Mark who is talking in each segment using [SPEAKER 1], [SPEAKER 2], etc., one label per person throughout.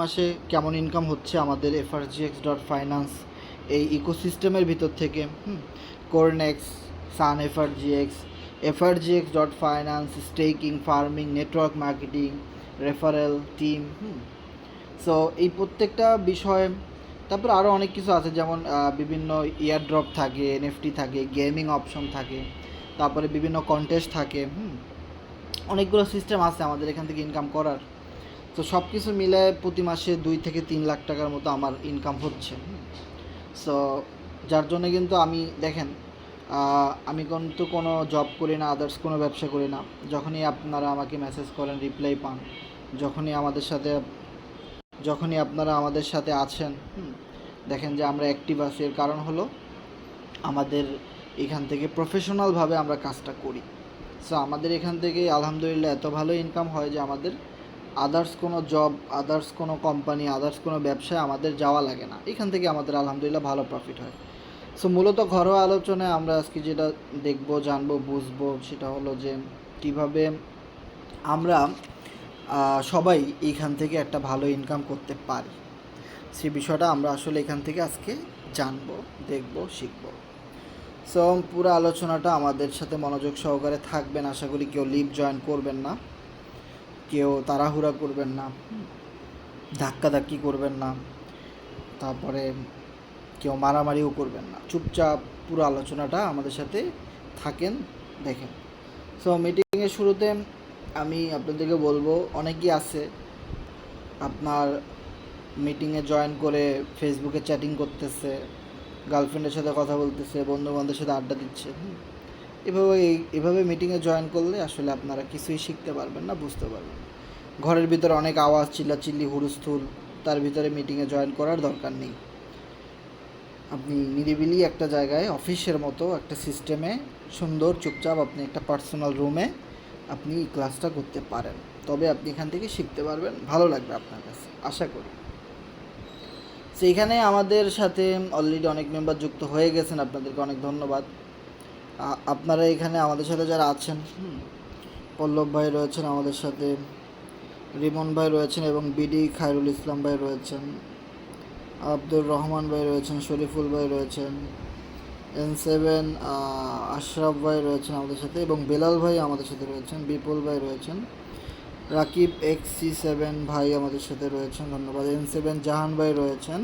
[SPEAKER 1] মাসে কেমন ইনকাম হচ্ছে আমাদের FRGX.Finance এই ইকোসিস্টেমের ভিতর থেকে কোরনেক্স, সান FRGX, FRGX.Finance, staking, farming, network marketing, referral team. So এই প্রত্যেকটা বিষয়, তারপর আরও অনেক কিছু আছে, যেমন বিভিন্ন ইয়ারড্রপ থাকে, NFT থাকে, গেমিং অপশন থাকে, তারপরে বিভিন্ন কন্টেস্ট থাকে। অনেকগুলো সিস্টেম আছে আমাদের এখান থেকে ইনকাম করার। তো সব কিছু মিলে প্রতি মাসে 2 থেকে 3 লাখ টাকার মতো আমার ইনকাম হচ্ছে। সো যার জন্য কিন্তু আমি দেখেন, আমি কিন্তু কোনো জব করি না, আদার্স কোনো ব্যবসা করি না। যখনই আপনারা আমাকে মেসেজ করেন, রিপ্লাই পান, যখনই আপনারা আমাদের সাথে আছেন, দেখেন যে আমরা অ্যাক্টিভ আছি। এর কারণ হলো আমাদের এখান থেকে প্রফেশনালভাবে আমরা কাজটা করি। সো আমাদের এখান থেকে আলহামদুলিল্লাহ এত ভালো ইনকাম হয় যে আমাদের আদার্স কোনো জব, আদার্স কোনো কোম্পানি, আদার্স কোনো ব্যবসায় আমাদের যাওয়া লাগে না। এখান থেকে আমাদের আলহামদুলিল্লাহ ভালো প্রফিট হয়। সো মূলত ঘরোয়া আলোচনায় আমরা আজকে যেটা দেখব, জানবো, বুঝবো, সেটা হলো যে কীভাবে আমরা সবাই এইখান থেকে একটা ভালো ইনকাম করতে পারি। সেই বিষয়টা আমরা আসলে এখান থেকে আজকে জানবো, দেখব, শিখব। সো পুরো আলোচনাটা আমাদের সাথে মনোযোগ সহকারে থাকবেন। আশা করি কেউ লিভ জয়েন করবেন না, কেউ তাড়াহুড়া করবেন না, ধাক্কাধাক্কি করবেন না, তারপরে কেউ মারামারিও করবেন না। চুপচাপ পুরো আলোচনাটা আমাদের সাথে থাকেন, দেখেন। সো মিটিংয়ের শুরুতে আমি আপনাদেরকে বলবো, অনেকেই আছে আপনার মিটিংয়ে জয়েন করে ফেসবুকে চ্যাটিং করতেছে, গার্লফ্রেন্ডের সাথে কথা বলতেছে, বন্ধুবান্ধবের সাথে আড্ডা দিচ্ছে। এভাবে মিটিংয়ে জয়েন করলে আসলে আপনারা কিছুই শিখতে পারবেন না, বুঝতে পারবেন। ঘরের ভিতরে অনেক আওয়াজ, চিল্লাচিল্লি, হুলস্থুল, তার ভিতরে মিটিংয়ে জয়েন করার দরকার নেই। আপনি নিরিবিলি একটা জায়গায়, অফিসের মতো একটা সিস্টেমে, সুন্দর চুপচাপ আপনি একটা পার্সোনাল রুমে আপনি ক্লাসটা করতে পারেন। তবে আপনি এখান থেকে শিখতে পারবেন, ভালো লাগবে আপনার কাছে, আশা করি। সেইখানে আমাদের সাথে অলরেডি অনেক মেম্বার যুক্ত হয়ে গেছেন, আপনাদেরকে অনেক ধন্যবাদ। আপনারা এখানে আমাদের সাথে যারা আছেন, পল্লব ভাই রয়েছেন আমাদের সাথে, রিমন ভাই রয়েছেন, এবং বিডি খায়রুল ইসলাম ভাই রয়েছেন, আব্দুর রহমান ভাই রয়েছেন, শরীফুল ভাই রয়েছেন, N7 আশরাফ ভাই রয়েছেন আমাদের সাথে, এবং বেলাল ভাই আমাদের সাথে রয়েছেন, বিপুল ভাই রয়েছেন, রাকিব XC7 ভাই আমাদের সাথে রয়েছেন, ধন্যবাদ। N7 জাহান ভাই রয়েছেন,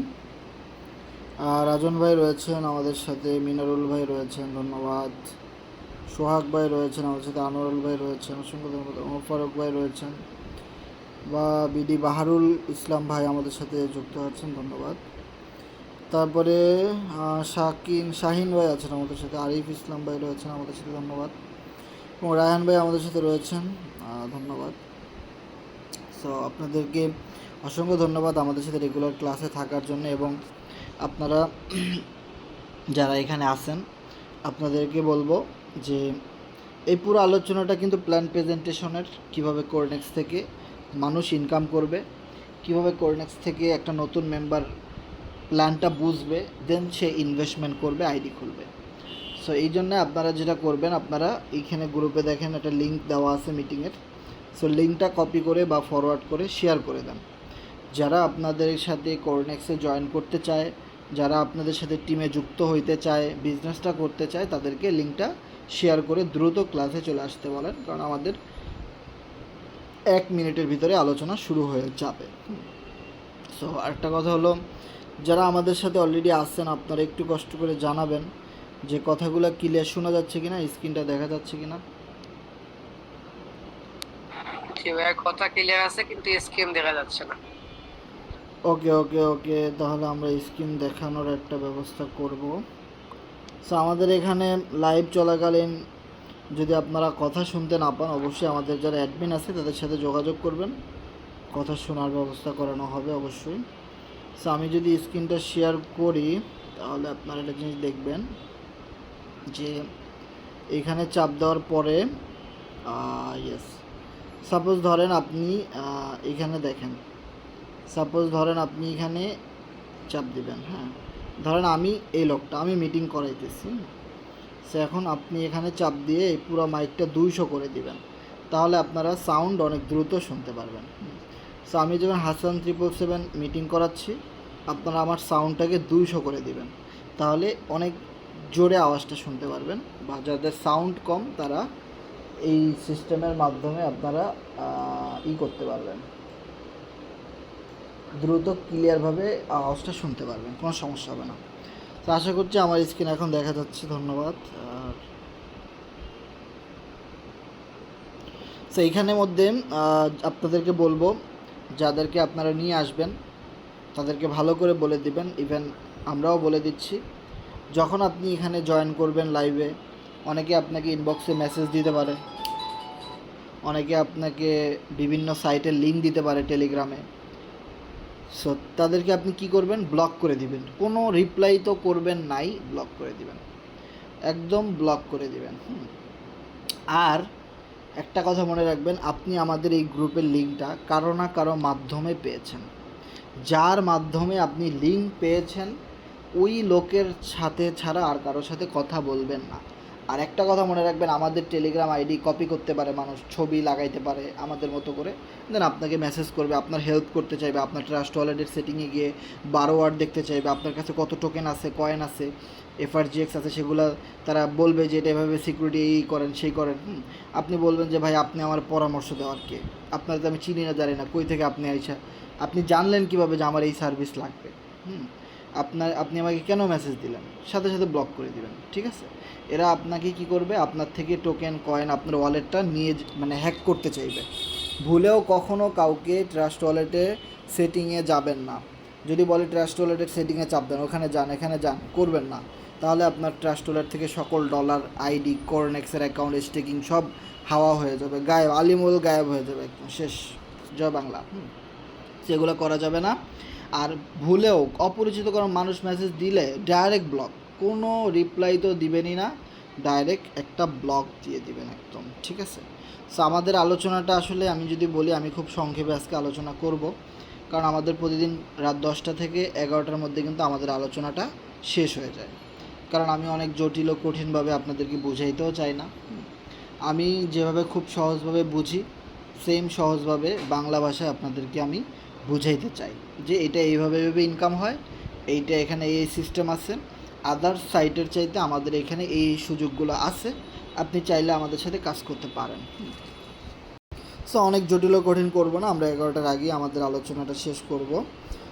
[SPEAKER 1] রাজন ভাই রয়েছেন আমাদের সাথে, মিনারুল ভাই রয়েছেন, ধন্যবাদ। সোহাগ ভাই রয়েছেন আমাদের সাথে, আনোয়ারুল ভাই রয়েছেন, অসংখ্য ধন্যবাদ। ওমর ফারুক ভাই রয়েছেন, বা বিডি বাহারুল ইসলাম ভাই আমাদের সাথে যুক্ত আছেন, ধন্যবাদ। তারপরে শাহিন ভাই আছেন আমাদের সাথে, আরিফ ইসলাম ভাই রয়েছেন আমাদের সাথে, ধন্যবাদ। এবং রায়হান ভাই আমাদের সাথে রয়েছেন, ধন্যবাদ। সো আপনাদেরকে অসংখ্য ধন্যবাদ আমাদের সাথে রেগুলার ক্লাসে থাকার জন্য। এবং আপনারা যারা এখানে আছেন, আপনাদেরকে বলবো যে এই পুরো আলোচনাটা কিন্তু প্ল্যান প্রেজেন্টেশনের, কীভাবে কোরনেক্স থেকে মানুষ ইনকাম করবে, কীভাবে কোরনেক্স থেকে একটা নতুন মেম্বার প্ল্যানটা বুঝবে, দেন সে ইনভেস্টমেন্ট করবে, আইডি খুলবে। সো এই জন্য আপনারা যেটা করবেন, আপনারা এইখানে গ্রুপে দেখেন একটা লিঙ্ক দেওয়া আছে মিটিংয়ের। সো লিঙ্কটা কপি করে বা ফরওয়ার্ড করে শেয়ার করে দেন। যারা আপনাদের সাথে কোরনেক্সে জয়েন করতে চায়, যারা আপনাদের সাথে টিমে যুক্ত হইতে চায়, বিজনেসটা করতে চায়, তাদেরকে লিঙ্কটা শেয়ার করে দ্রুত ক্লাসে চলে আসতে বলেন, কারণ আমাদের 1 মিনিটের ভিতরে আলোচনা শুরু হয়ে যাবে। সো আরেকটা কথা হলো, যারা আমাদের সাথে অলরেডি আসছেন, আপনারা একটু কষ্ট করে জানাবেন যে কথাগুলো ক্লিয়ার শোনা যাচ্ছে কিনা, স্ক্রিনটা দেখা যাচ্ছে কিনা।
[SPEAKER 2] কথা ক্লিয়ার আছে, কিন্তু স্ক্রিন দেখা যাচ্ছে না।
[SPEAKER 1] ওকে, তাহলে আমরা স্ক্রিন দেখানোর একটা ব্যবস্থা করব। সো আমাদের এখানে লাইভ চলাকালীন যদি আপনারা কথা শুনতে না পান, অবশ্যই আমাদের যারা অ্যাডমিন আছে তাদের সাথে যোগাযোগ করবেন, কথা শোনার ব্যবস্থা করানো হবে অবশ্যই। সো আমি যদি স্ক্রিনটা শেয়ার করি, তাহলে আপনারা একটা জিনিস দেখবেন যে এখানে চাপ দেওয়ার পরে ইয়েস, সাপোজ ধরেন আপনি এখানে দেখেন, সাপোজ ধরেন আপনি এখানে চাপ দিবেন, হ্যাঁ, ধরেন আমি এই লোকটা, আমি মিটিং করাইতেছি। সে এখন আপনি এখানে চাপ দিয়ে এই পুরো মাইকটা 200 করে দিবেন, তাহলে আপনারা সাউন্ড অনেক দ্রুত শুনতে পারবেন। সো আমি যখন হাসান 777 মিটিং করাচ্ছি, আপনারা আমার সাউন্ডটাকে 200 করে দিবেন, তাহলে অনেক জোরে আওয়াজটা শুনতে পারবেন। বা যাদের সাউন্ড কম তারা এই সিস্টেমের মাধ্যমে আপনারা করতে পারবেন, দ্রুত ক্লিয়ারভাবে আওয়াজটা শুনতে পারবেন, কোনো সমস্যা হবে না। তো আশা করছি আমার স্ক্রিন এখন দেখা যাচ্ছে। ধন্যবাদ। আর তো এইখানের মধ্যে আপনাদেরকে বলবো, যাদেরকে আপনারা নিয়ে আসবেন তাদেরকে ভালো করে বলে দিবেন, ইভেন আমরাও বলে দিচ্ছি, যখন আপনি এখানে জয়েন করবেন লাইভে, অনেকে আপনাকে ইনবক্সে মেসেজ দিতে পারে, অনেকে আপনাকে বিভিন্ন সাইটের লিঙ্ক দিতে পারে টেলিগ্রামে। সো তাদেরকে আপনি কি করবেন, ব্লক করে দিবেন। কোনো রিপ্লাই তো করবেন নাই, ব্লক করে দিবেন, একদম ব্লক করে দিবেন। আর একটা কথা মনে রাখবেন, আপনি আমাদের এই গ্রুপের লিঙ্কটা কারো না কারো মাধ্যমে পেয়েছেন। যার মাধ্যমে আপনি লিঙ্ক পেয়েছেন ওই লোকের সাথে ছাড়া আর কারোর সাথে কথা বলবেন না। আর একটা কথা মনে রাখবেন, আমাদের টেলিগ্রাম আইডি কপি করতে পারে মানুষ, ছবি লাগাইতে পারে আমাদের মতো করে, দেন আপনাকে মেসেজ করবে, আপনার হেল্প করতে চাইবে, আপনার ট্রাস্ট ওয়ালেটের সেটিংয়ে গিয়ে 12 ওয়ার্ড দেখতে চাইবে, আপনার কাছে কত টোকেন আছে, কয়েন আছে, এফআরজিএক্স আছে, সেগুলো তারা বলবে যে এটা এভাবে সিকিউরিটি এই করেন সেই করেন। আপনি বলবেন যে ভাই আপনি আমার পরামর্শ দেওয়ার কে, আপনার তো আমি চিনি না জানি না, কই থেকে আপনি আইসা, আপনি জানলেন কীভাবে যে আমার এই সার্ভিস লাগবে? আপনি আমাকে কেন মেসেজ দিলেন? সাথে সাথে ব্লক করে দিবেন, ঠিক আছে? এরা আপনাকে কি করবে, আপনার থেকে টোকেন কয়েন আপনার ওয়ালেটটা নিয়ে মানে হ্যাক করতে চাইবে। ভুলেও কখনও কাউকে ট্রাস্ট ওয়ালেটে সেটিংয়ে যাবেন না। যদি বলে ট্রাস্ট ওয়ালেটের সেটিংয়ে চাপ দেন, ওখানে যান, এখানে যান, করবেন না। তাহলে আপনার ট্রাস্ট ওয়ালেট থেকে সকল ডলার, আইডি, কর্নেক্সের অ্যাকাউন্ট, স্টেকিং সব হাওয়া হয়ে যাবে, গায়েব, আলিমুল গায়েব হয়ে যাবে, একদম শেষ। জয় বাংলা। সেগুলো করা যাবে না। আর ভুলেও অপরিচিত কোনো মানুষ মেসেজ দিলে ডাইরেক্ট ব্লক, কোনো রিপ্লাই তো দিবেনই না, ডাইরেক্ট একটা ব্লক দিয়ে দিবেন একদম, ঠিক আছে? সো আমাদের আলোচনাটা আসলে আমি যদি বলি, আমি খুব সংক্ষেপে আজকে আলোচনা করব, কারণ আমাদের প্রতিদিন রাত 10টা থেকে 11টার মধ্যে কিন্তু আমাদের আলোচনাটা শেষ হয়ে যায়। কারণ আমি অনেক জটিল ও কঠিনভাবে আপনাদেরকে বুঝাইতেও চাই না। আমি যেভাবে খুব সহজভাবে বুঝি, সেম সহজভাবে বাংলা ভাষায় আপনাদেরকে আমি বুঝাইতে চাই যে এটা এইভাবে এইভাবে ইনকাম হয়, এইটা এখানে এই সিস্টেম আছে, আদার্স সাইটের চাইতে আমাদের এখানে এই সুযোগগুলো আছে, আপনি চাইলে আমাদের সাথে কাজ করতে পারেন। সো অনেক জটিল ও কঠিন করবো না, আমরা 11টার আগেই আমাদের আলোচনাটা শেষ করব।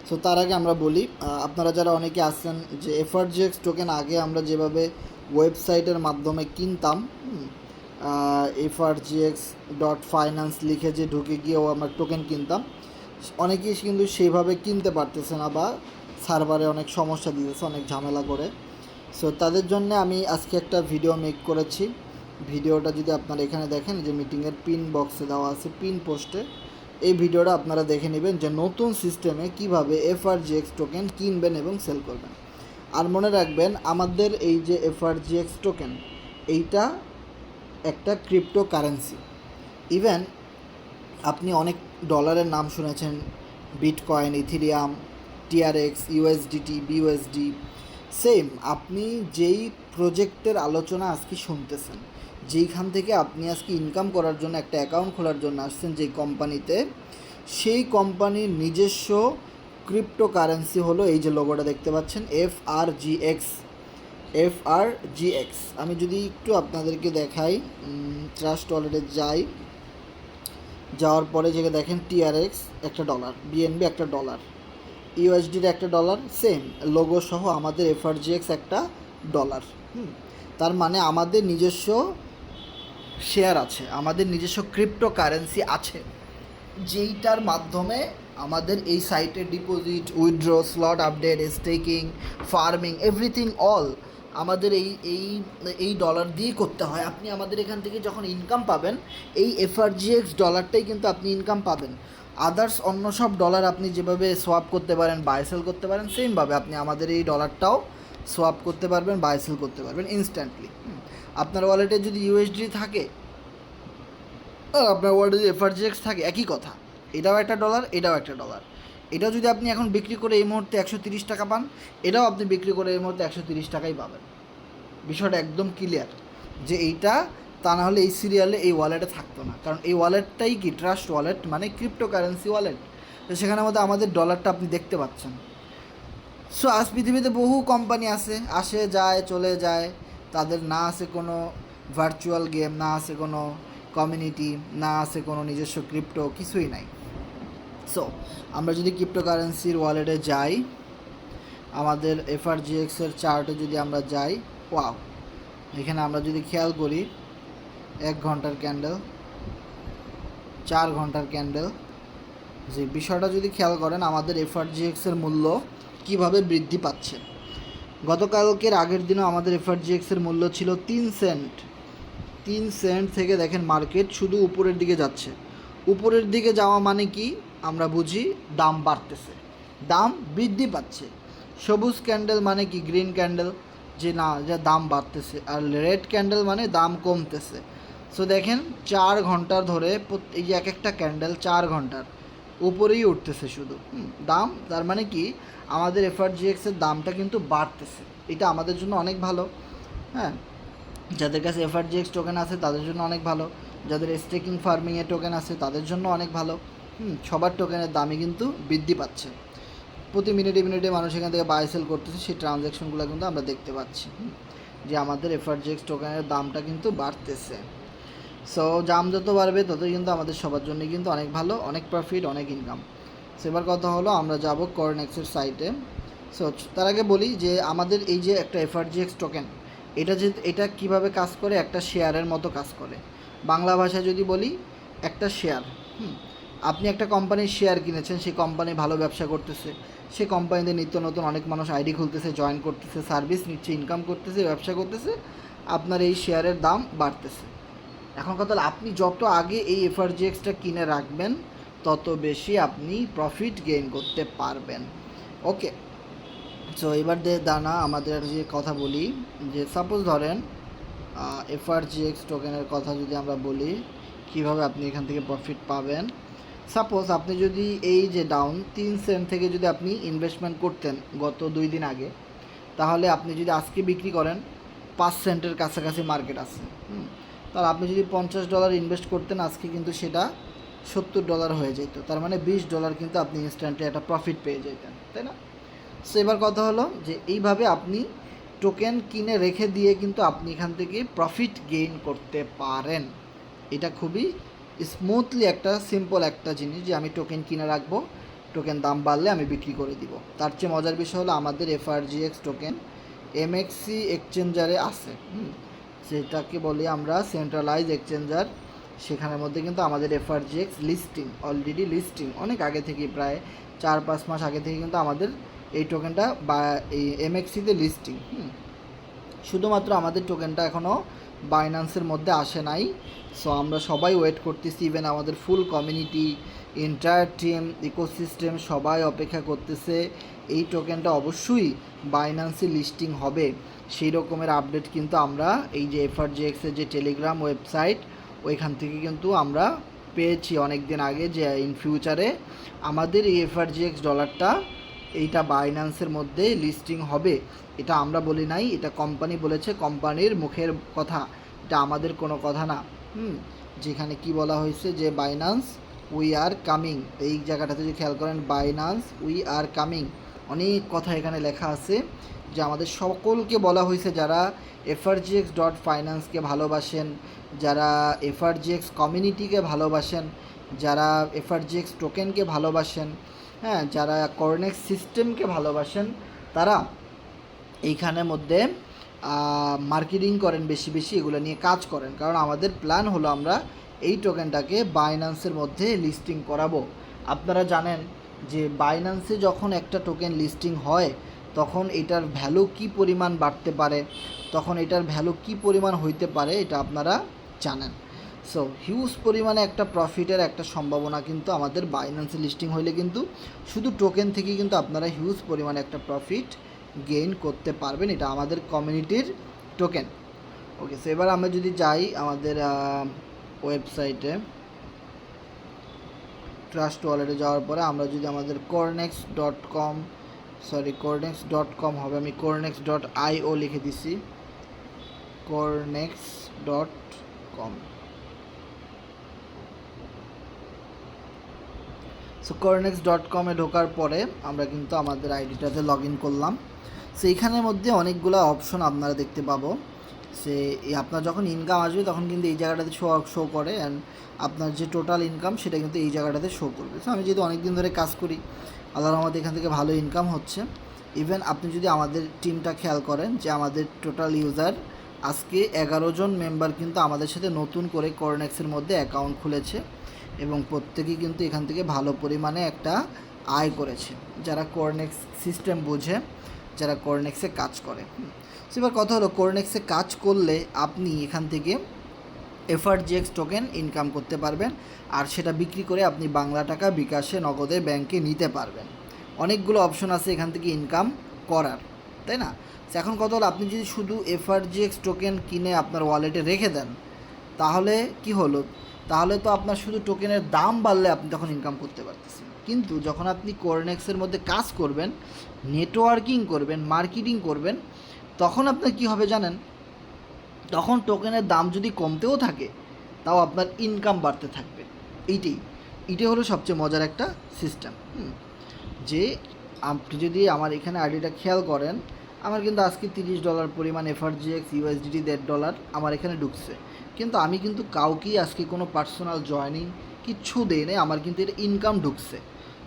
[SPEAKER 1] সো তার আগে আমরা বলি, আপনারা যারা অনেকে আছেন যে এফআরজিএক্স টোকেন আগে আমরা যেভাবে ওয়েবসাইটের মাধ্যমে কিনতাম, FRGX.finance লিখে যে ঢুকে গিয়েও আমরা টোকেন কিনতাম, অনেকেই কিন্তু সেইভাবে কিনতে পারতেছে না, বা সার্ভারে অনেক সমস্যা দিতেছে, অনেক ঝামেলা করে। সো তাদের জন্য আমি আজকে একটা ভিডিও মেক করেছি। ভিডিওটা যদি আপনারা এখানে দেখেন, যে মিটিংয়ের পিন বক্সে দেওয়া আছে, পিন পোস্টে, এই ভিডিওটা আপনারা দেখে নেবেন যে নতুন সিস্টেমে কিভাবে এফআরজিএক্স টোকেন কিনবেন এবং সেল করবেন। আর মনে রাখবেন, আমাদের এই যে এফআরজিএক্স টোকেন, এইটা একটা ক্রিপ্টো কারেন্সি। ইভেন আপনি অনেক ডলারের নাম শুনেছেন, bitcoin, ethereum, TRX, USDT, BUSD. Same আপনি যেই প্রজেক্টের আলোচনা আজকে শুনতেছেন, যেইখান থেকে আপনি আজকে ইনকাম করার জন্য একটা অ্যাকাউন্ট খোলার জন্য আসছেন যেই কোম্পানিতে, সেই কোম্পানির নিজস্ব ক্রিপ্টো কারেন্সি হলো এই যে লোগোটা দেখতে পাচ্ছেন, এফআরজিএক্স। আমি যদি একটু আপনাদেরকে দেখাই, ট্রাস্ট ওয়ালেটে যাওয়ার পরে যেটা দেখেন, টিআরএক্স $1, বিএনবি $1, ইউএসডির $1, সেম লোগো সহ আমাদের এফআরজিএক্স $1। তার মানে আমাদের নিজস্ব শেয়ার আছে, আমাদের নিজস্ব ক্রিপ্টো কারেন্সি আছে, যেইটার মাধ্যমে আমাদের এই সাইটে deposit, withdraw, slot update, staking, farming, everything all আমাদের এই ডলার দিয়েই করতে হয়। আপনি আমাদের এখান থেকে যখন ইনকাম পাবেন, এই এফআরজিএক্স ডলারটাই কিন্তু আপনি ইনকাম পাবেন। আদার্স অন্য সব ডলার আপনি যেভাবে সোয়াপ করতে পারেন, বাই সেল করতে পারেন, সেমভাবে আপনি আমাদের এই ডলারটাও সোয়াপ করতে পারবেন, বাই সেল করতে পারবেন ইনস্ট্যান্টলি। আপনার ওয়ালেটে যদি ইউএসডি থাকে, আপনার ওয়ালেটে যদি এফআরজিএক্স থাকে, একই কথা, এটাও $1, এটাও $1। এটাও যদি আপনি এখন বিক্রি করে এই মুহূর্তে 130 টাকা পান, এটাও আপনি বিক্রি করে এই মুহূর্তে 130 টাকাই পাবেন। বিষয়টা একদম ক্লিয়ার যে এইটা, তা না হলে এই সিরিয়ালে এই ওয়ালেটে থাকতো না। কারণ এই ওয়ালেটটাই কি ট্রাস্ট ওয়ালেট, মানে ক্রিপ্টো কারেন্সি ওয়ালেট। তো সেখানের মধ্যে আমাদের ডলারটা আপনি দেখতে পাচ্ছেন। সো আজ পৃথিবীতে বহু কোম্পানি আছে, আসে যায় চলে যায়, তাদের না আছে কোনো ভার্চুয়াল গেম, না আছে কোনো কমিউনিটি, না আছে কোনো নিজস্ব ক্রিপ্টো, কিছুই নাই। সো আমরা যদি ক্রিপ্টোকারেন্সির ওয়ালেটে যাই, আমাদের এফআরজিএক্সের চার্টে যদি আমরা যাই, ওয়াও, এখানে আমরা যদি খেয়াল করি 1 ঘন্টার ক্যান্ডেল, 4 ঘন্টার ক্যান্ডেল, যে বিষয়টা যদি খেয়াল করেন আমাদের এফআরজিএক্সের মূল্য কিভাবে বৃদ্ধি পাচ্ছে। গতকালকের আগের দিনও আমাদের এফআরজিএক্সের মূল্য ছিল 3 সেন্ট। 3 সেন্ট থেকে দেখেন মার্কেট শুধু উপরের দিকে যাচ্ছে। উপরের দিকে যাওয়া মানে কি আমরা বুঝি, দাম বাড়তেছে, দাম বৃদ্ধি পাচ্ছে। সবুজ ক্যান্ডেল মানে কি, গ্রিন ক্যান্ডেল, যে না যে দাম বাড়তেছে, আর রেড ক্যান্ডেল মানে দাম কমতেছে। সো দেখেন 4 ঘন্টার ধরে এই যে এক একটা ক্যান্ডেল 4 ঘন্টার উপরেই উঠতেছে শুধু দাম। তার মানে কি আমাদের এফআরজিএক্সের দামটা কিন্তু বাড়তেছে, এটা আমাদের জন্য অনেক ভালো। হ্যাঁ, যাদের কাছে এফআরজিএক্স টোকেন আছে তাদের জন্য অনেক ভালো, যাদের স্টেকিং ফার্মিংয়ের টোকেন আছে তাদের জন্য অনেক ভালো। সবার টোকেনের দামই কিন্তু বৃদ্ধি পাচ্ছে। প্রতি মিনিটে মিনিটে মানুষ এখান থেকে বাই সেল করতেছে, সেই ট্রানজ্যাকশনগুলো কিন্তু আমরা দেখতে পাচ্ছি যে আমাদের এফআরজিএক্স টোকেনের দামটা কিন্তু বাড়তেছে। সো দাম যত বাড়বে ততই কিন্তু আমাদের সবার জন্য কিন্তু অনেক ভালো, অনেক প্রফিট, অনেক ইনকাম। সো এবার কথা হলো আমরা যাব কর্নেক্সের সাইটে। সো তার আগে বলি যে আমাদের এই যে একটা এফআরজিএক্স টোকেন, এটা কিভাবে কাজ করে, একটা শেয়ারের মতো কাজ করে। বাংলা ভাষায় যদি বলি, একটা শেয়ার। আপনি একটা কোম্পানির শেয়ার কিনেছেন, সেই কোম্পানি ভালো ব্যবসা করতেছে, সেই কোম্পানিতে নিত্য নতুন অনেক মানুষ আইডি খুলতেছে, জয়েন করতেছে, সার্ভিস নিচ্ছে, ইনকাম করতেছে, ব্যবসা করতেছে, আপনার এই শেয়ারের দাম বাড়তেছে। এখন কথা হলো আপনি যত আগে এই এফআরজিএক্সটা কিনে রাখবেন তত বেশি আপনি প্রফিট গেইন করতে পারবেন। ওকে, সো এবার দানা আমাদের যে কথা বলি, যে সাপোজ ধরেন এফআরজিএক্স টোকেনের কথা যদি আমরা বলি কিভাবে আপনি এখান থেকে প্রফিট পাবেন। সাপোজ আপনি যদি এই যে ডাউন 3 সেন্ট থেকে যদি আপনি ইনভেস্টমেন্ট করতেন গত 2 দিন আগে, তাহলে আপনি যদি আজকে বিক্রি করেন 5 সেন্টের কাছাকাছি মার্কেট আছে। তাহলে আপনি যদি $50 ইনভেস্ট করতেন আজকে কিন্তু সেটা $70 হয়ে যেত। তার মানে $20 কিন্তু আপনি ইনস্ট্যান্টলি একটা প্রফিট পেয়ে যেতেন, তাই না? সো এবার কথা হলো যে এইভাবে আপনি টোকেন কিনে রেখে দিয়ে কিন্তু আপনি এখান থেকে প্রফিট গেইন করতে পারেন। এটা খুবই স্মুথলি একটা সিম্পল একটা জিনিস, যে আমি টোকেন কিনে রাখবো, টোকেন দাম বাড়লে আমি বিক্রি করে দিব। তার চেয়ে মজার বিষয় হলো আমাদের এফআরজিএক্স টোকেন এমএক্সি এক্সচেঞ্জারে আছে, যেটাকে বলি আমরা সেন্ট্রালাইজ এক্সচেঞ্জার। সেখানের মধ্যে কিন্তু আমাদের এফআরজিএক্স লিস্টিং, অলরেডি লিস্টিং অনেক আগে থেকে, প্রায় 4-5 মাস আগে থেকে কিন্তু আমাদের এই টোকেনটা বা এই এমএক্সিতে লিস্টিং। শুধুমাত্র আমাদের টোকেনটা এখনও বাইন্যান্সের মধ্যে আসে নাই। সো আমরা সবাই ওয়েট করতেছি, ইভেন আমাদের ফুল কমিউনিটি, এন্টায়ার টিম, ইকোসিস্টেম সবাই অপেক্ষা করতেছে এই টোকেনটা অবশ্যই বাইন্যান্সে লিস্টিং হবে। সেই রকমের আপডেট কিন্তু আমরা এই যে এফআরজিএক্সের যে টেলিগ্রাম ওয়েবসাইট, ওইখান থেকে কিন্তু আমরা পেয়েছি অনেক দিন আগে, যে ইন ফিউচারে আমাদের এই এফআরজিএক্স ডলারটা এইটা বাইন্যান্সের মধ্যে লিস্টিং হবে। এটা আমরা বলি নাই, এটা কোম্পানি বলেছে, কোম্পানির মুখের কথা, এটা আমাদের কোনো কথা না। যেখানে কি বলা হয়েছে যে বাইন্যান্স উই আর কামিং, এই জায়গাটাতে যদি খেয়াল করেন বাইন্যান্স উই আর কামিং, অনেক কথা এখানে লেখা আছে, যে আমাদের সকলকে বলা হয়েছে যারা FRGX.finance-কে ভালোবাসেন, যারা FRGX কমিউনিটিকে ভালোবাসেন, যারা FRGX টোকেনকে ভালোবাসেন, হ্যাঁ, যারা কর্নেক্স সিস্টেমকে ভালোবাসেন, তারা এইখানের মধ্যে মার্কেটিং করেন, বেশি বেশি এগুলো নিয়ে কাজ করেন। কারণ আমাদের প্ল্যান হলো আমরা এই টোকেনটাকে বাইন্যান্সের মধ্যে লিস্টিং করাবো। আপনারা জানেন যে বাইন্যান্সে যখন একটা টোকেন লিস্টিং হয় তখন এটার ভ্যালু কি পরিমাণ বাড়তে পারে, তখন এটার ভ্যালু কি পরিমাণ হইতে পারে, এটা আপনারা জানেন। সো হিউজ পরিমাণে একটা প্রফিটের একটা সম্ভাবনা কিন্তু আমাদের বাইন্যান্সে লিস্টিং হইলে কিন্তু শুধু টোকেন থেকেই কিন্তু আপনারা হিউজ পরিমাণে একটা প্রফিট গেইন করতে পারবেন। এটা আমাদের কমিউনিটির টোকেন। ওকে, সো এবার আমরা যদি যাই আমাদের ওয়েবসাইটে, ট্রাস্ট ওয়ালেটে যাওয়ার পরে আমরা যদি আমাদের cornex.com হবে, আমি cornex.io লিখে দিছি, cornex.com। সো corenex.com-এ ঢোকার পরে আমরা কিন্তু আমাদের আইডিটাতে লগ ইন করলাম। সো এইখানের মধ্যে অনেকগুলো অপশন আপনারা দেখতে পাবো। সে আপনার যখন ইনকাম আসবে তখন কিন্তু এই জায়গাটাতে শো করে, অ্যান্ড আপনার যে টোটাল ইনকাম সেটা কিন্তু এই জায়গাটাতে শো করবে। সো আমি যেহেতু অনেক দিন ধরে কাজ করি, আল্লাহর রহমতে এখান থেকে ভালো ইনকাম হচ্ছে। ইভেন আপনি যদি আমাদের টিমটা খেয়াল করেন যে আমাদের টোটাল ইউজার আজকে 11 জন মেম্বার কিন্তু আমাদের সাথে নতুন করে corenex-এর মধ্যে অ্যাকাউন্ট খুলেছে এবং প্রত্যেকেই কিন্তু এখান থেকে ভালো পরিমাণে একটা আয় করেছে, যারা corenex সিস্টেম বোঝে, যারা corenex-এ কাজ করে। সো এবার কথা হলো, corenex-এ কাজ করলে আপনি এখান থেকে FRGX টোকেন ইনকাম করতে পারবেন, আর সেটা বিক্রি করে আপনি বাংলা টাকা বিকাশে, নগদে, ব্যাংকে নিতে পারবেন। অনেকগুলো অপশন আছে এখান থেকে ইনকাম করার, তাই না? এখন কথা হলো, আপনি যদি শুধু FRGX টোকেন কিনে আপনার ওয়ালেটে রেখে দেন তাহলে কি হলো, তাহলে তো আপনার শুধু টোকেনের দাম বাড়লে আপনি তখন ইনকাম করতে পারতেছেন। কিন্তু যখন আপনি corenex-এর মধ্যে কাজ করবেন, নেটওয়ার্কিং করবেন, মার্কেটিং করবেন, তখন আপনার কি হবে জানেন? তখন টোকেনের দাম যদি কমতেও থাকে তাও আপনার ইনকাম বাড়তে থাকবে। এইটাই হলো সবচেয়ে মজার একটা সিস্টেম। যে আপনি যদি আমার এখানে আইডিটা খেয়াল করেন, আমার কিন্তু আজকে $30 পরিমাণ FRGX USDT $1.5 আমার এখানে ঢুকছে, কিন্তু আমি কিন্তু কাউকেই আজকে কোনো পার্সোনাল জয়নিং কিচ্ছু দেই নাই, আমার কিন্তু এটা ইনকাম ঢুকছে।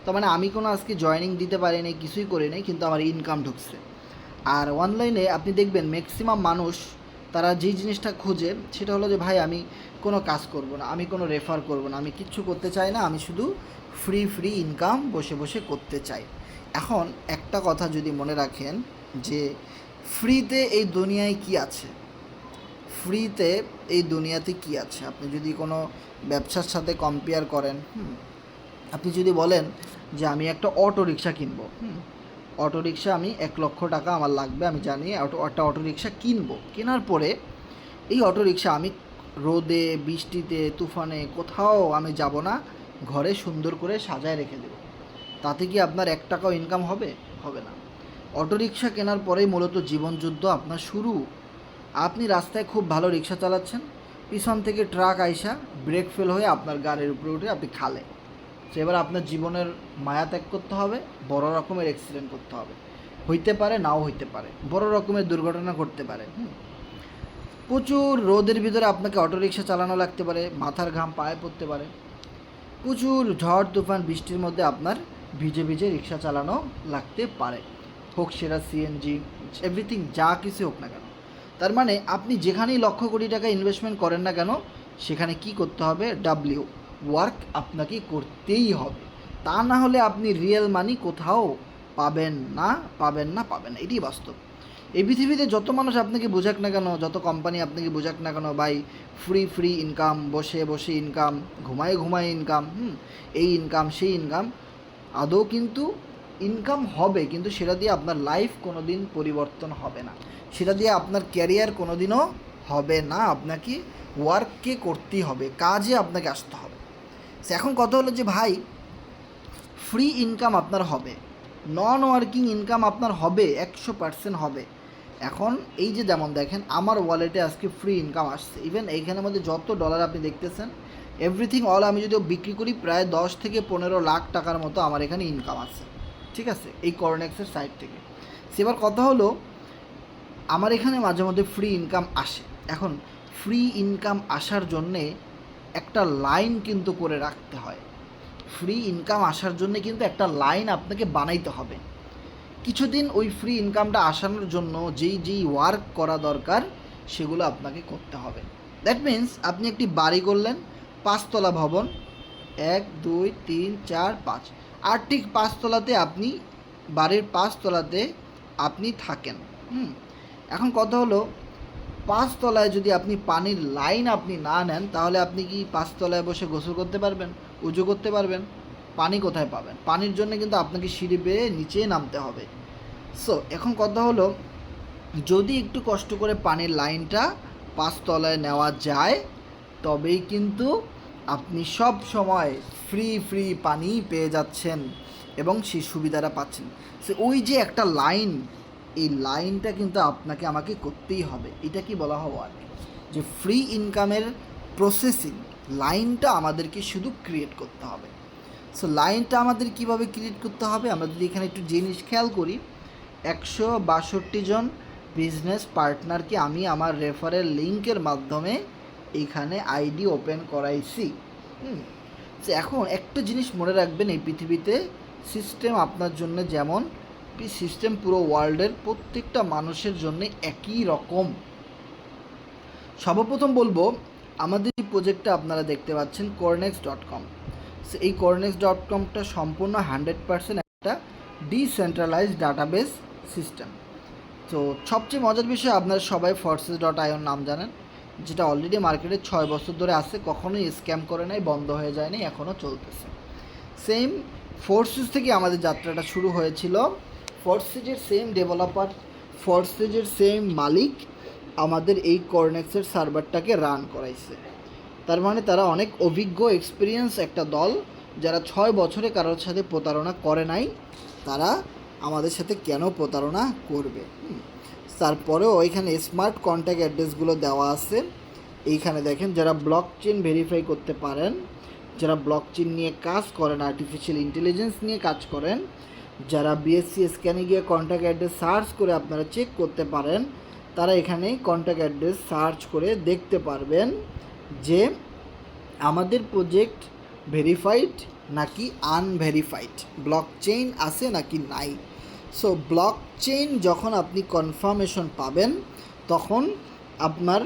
[SPEAKER 1] তার মানে আমি কোনো আজকে জয়নিং দিতে পারি নাই, কিছুই করি নাই, কিন্তু আমার ইনকাম ঢুকছে। আর অনলাইনে আপনি দেখবেন ম্যাক্সিমাম মানুষ তারা যেই জিনিসটা খোঁজে সেটা হলো যে ভাই আমি কোনো কাজ করব না, আমি কোনো রেফার করব না, আমি কিচ্ছু করতে চাই না, আমি শুধু ফ্রি ইনকাম বসে বসে করতে চাই। এখন একটা কথা যদি মনে রাখেন যে ফ্রিতে এই দুনিয়ায় কি আছে, ফ্রিতে এই দুনিয়াতে কি আছে, আপনি যদি কোনো ব্যবসার সাথে কম্পেয়ার করেন, আপনি যদি বলেন যে আমি একটা অটো রিক্সা কিনবো, অটো রিক্সা আমি 1 লক্ষ টাকা আমার লাগবে, আমি জানি একটা অটো রিক্সা কিনবো, কেনার পরে এই অটো রিক্সা আমি রোদে, বৃষ্টিতে, তুফানে কোথাও আমি যাব না, ঘরে সুন্দর করে সাজায় রেখে দেবো। তাতে কি আপনার 1 টাকাও ইনকাম হবে? হবে না। অটো রিক্সা কেনার পরেই মূলত জীবনযুদ্ধ আপনার শুরু। আপনি রাস্তায় খুব ভালো রিক্সা চালাচ্ছেন, পিছন থেকে ট্রাক আইসা ব্রেক ফেল হয়ে আপনার গাড়ির উপরে উঠে আপনি খালে। তো এবার আপনার জীবনের মায়া ত্যাগ করতে হবে, বড় রকমের অ্যাক্সিডেন্ট করতে হবে, হইতে পারে নাও হইতে পারে, বড় রকমের দুর্ঘটনা ঘটতে পারে। প্রচুর রোদের ভিতরে আপনাকে অটোরিকশা চালানো লাগতে পারে, মাথার ঘাম পায়ে পড়তে পারে, প্রচুর ঝড় তুফান বৃষ্টির মধ্যে আপনার ভিজে ভিজে রিক্সা চালানো লাগতে পারে, হোক সেটা সিএনজি, এভরিথিং, যা কিছু হোক না কেন। তার মানে আপনি যেখানেই লক্ষ কোটি টাকা ইনভেস্টমেন্ট করেন না কেন, সেখানে কি করতে হবে? ওয়ার্ক আপনাকে করতেই হবে। তা না হলে আপনি রিয়েল মানি কোথাও পাবেন না। এটাই বাস্তব। এই পৃথিবীতে যত মানুষ আপনাকে বোঝাক না কেন, যত কোম্পানি আপনাকে বোঝাক না কেন, ভাই ফ্রি ইনকাম, বসে বসে ইনকাম, ঘুমায় ইনকাম, এই ইনকাম সেই ইনকাম, আদৌ কিন্তু ইনকাম হবে, কিন্তু সেটা দিয়ে আপনার লাইফ কোনো দিন পরিবর্তন হবে না, সেটা দিয়ে আপনার ক্যারিয়ার কোনো দিনও হবে না। আপনাকে ওয়ার্ককে করতেই হবে, কাজে আপনাকে আসতে হবে। এখন কথা হলো যে ভাই ফ্রি ইনকাম আপনার হবে, নন ওয়ার্কিং ইনকাম আপনার হবে, 100% হবে। এখন এই যে যেমন দেখেন আমার ওয়ালেটে আজকে ফ্রি ইনকাম আসছে, ইভেন এইখানের মধ্যে যত ডলার আপনি দেখতেছেন এভরিথিং অল আমি যদি বিক্রি করি প্রায় 10 থেকে 15 লাখ টাকার মতো আমার এখানে ইনকাম আছে, ঠিক আছে, এই corenex-এর সাইট থেকে। সেবার কথা হলো আমার এখানে মাঝে মধ্যে ফ্রি ইনকাম আসে। এখন ফ্রি ইনকাম আসার জন্যে একটা লাইন কিন্তু করে রাখতে হয়, ফ্রি ইনকাম আসার জন্য কিন্তু একটা লাইন আপনাকে বানাইতে হবে। কিছুদিন ওই ফ্রি ইনকামটা আসানোর জন্য যেই ওয়ার্ক করা দরকার সেগুলো আপনাকে করতে হবে। দ্যাট মিন্স আপনি একটি বাড়ি করলেন, 5 তলা ভবন, 1 2 3 4 5, আর ঠিক 5 তলাতে আপনি, বাড়ির 5 তলাতে আপনি থাকেন। এখন কথা হলো 5 তলায় যদি আপনি পানির লাইন আপনি না নেন তাহলে আপনি কি 5 তলায় বসে গোসল করতে পারবেন, উজু করতে পারবেন? পানি কোথায় পাবেন? পানির জন্য কিন্তু আপনাকে সিঁড়ি বেয়ে নিচে নামতে হবে। সো এখন কথা হলো যদি একটু কষ্ট করে পানির লাইনটা 5 তলায় নেওয়া যায় তবেই কিন্তু আপনি সব সময় ফ্রি পানি পেয়ে যাচ্ছেন এবং সেই সুবিধাটা পাচ্ছেন। সো ওই যে একটা লাইন, এই লাইনটা কিন্তু আপনাকে আমাকে করতেই হবে। এটা কি বলা হয় আর যে ফ্রি ইনকামের প্রসেসিং লাইনটা আমাদেরকে শুধু ক্রিয়েট করতে হবে। সো লাইনটা আমাদের কিভাবে ক্রিয়েট করতে হবে, আমরা যদি এখানে একটু জিনিস খেয়াল করি, 162 জন বিজনেস পার্টনারকে আমি আমার রেফারেল লিঙ্কের মাধ্যমে এইখানে আইডি ওপেন করাইছি। তো এখন একটা জিনিস মনে রাখবেন, এই পৃথিবীতে সিস্টেম আপনার জন্য যেমন, সিস্টেম পুরো ওয়ার্ল্ডের প্রত্যেকটা মানুষের জন্য একই রকম। সর্বপ্রথম বলবো, আমাদের এই প্রজেক্টটা আপনারা দেখতে পাচ্ছেন cornex.com। সো এই cornex.comটা সম্পূর্ণ 100% একটা ডিসেন্ট্রালাইজড ডাটাবেস সিস্টেম। তো সবচেয়ে মজার বিষয়, আপনারা সবাই forces.io নাম জানেন, যেটা অলরেডি মার্কেটে 6 বছর ধরে আছে, কখনোই স্ক্যাম করে নাই, বন্ধ হয়ে যায়নি, এখনও চলতেছে। সেম ফোর্সেস থেকে আমাদের যাত্রাটা শুরু হয়েছিল। ফোর্সেজের সেম ডেভেলপার, ফোর্সেজের সেম মালিক আমাদের এই কর্নেক্সের সার্ভারটাকে রান করাইছে। তার মানে তারা অনেক অভিজ্ঞ এক্সপিরিয়েন্স একটা দল, যারা 6 বছরে কারোর সাথে প্রতারণা করে নাই, তারা আমাদের সাথে কেন প্রতারণা করবে। তারপরেও এখানে স্মার্ট কন্ট্যাক্ট অ্যাড্রেসগুলো দেওয়া আছে। এইখানে দেখেন, যারা ব্লক চেন ভেরিফাই করতে পারেন, যারা ব্লক চেন নিয়ে কাজ করেন, আর্টিফিশিয়াল ইন্টেলিজেন্স নিয়ে কাজ করেন, যারা বিএসসি স্ক্যানে গিয়ে কন্ট্যাক্ট অ্যাড্রেস সার্চ করে আপনারা চেক করতে পারেন, তারা এখানে কন্ট্যাক্ট অ্যাড্রেস সার্চ করে দেখতে পারবেন যে আমাদের প্রজেক্ট ভেরিফাইড নাকি আনভেরিফাইড, ব্লক চেইন আছে নাকি নাই। সো ব্লক চেইন যখন আপনি কনফার্মেশন পাবেন, তখন আপনার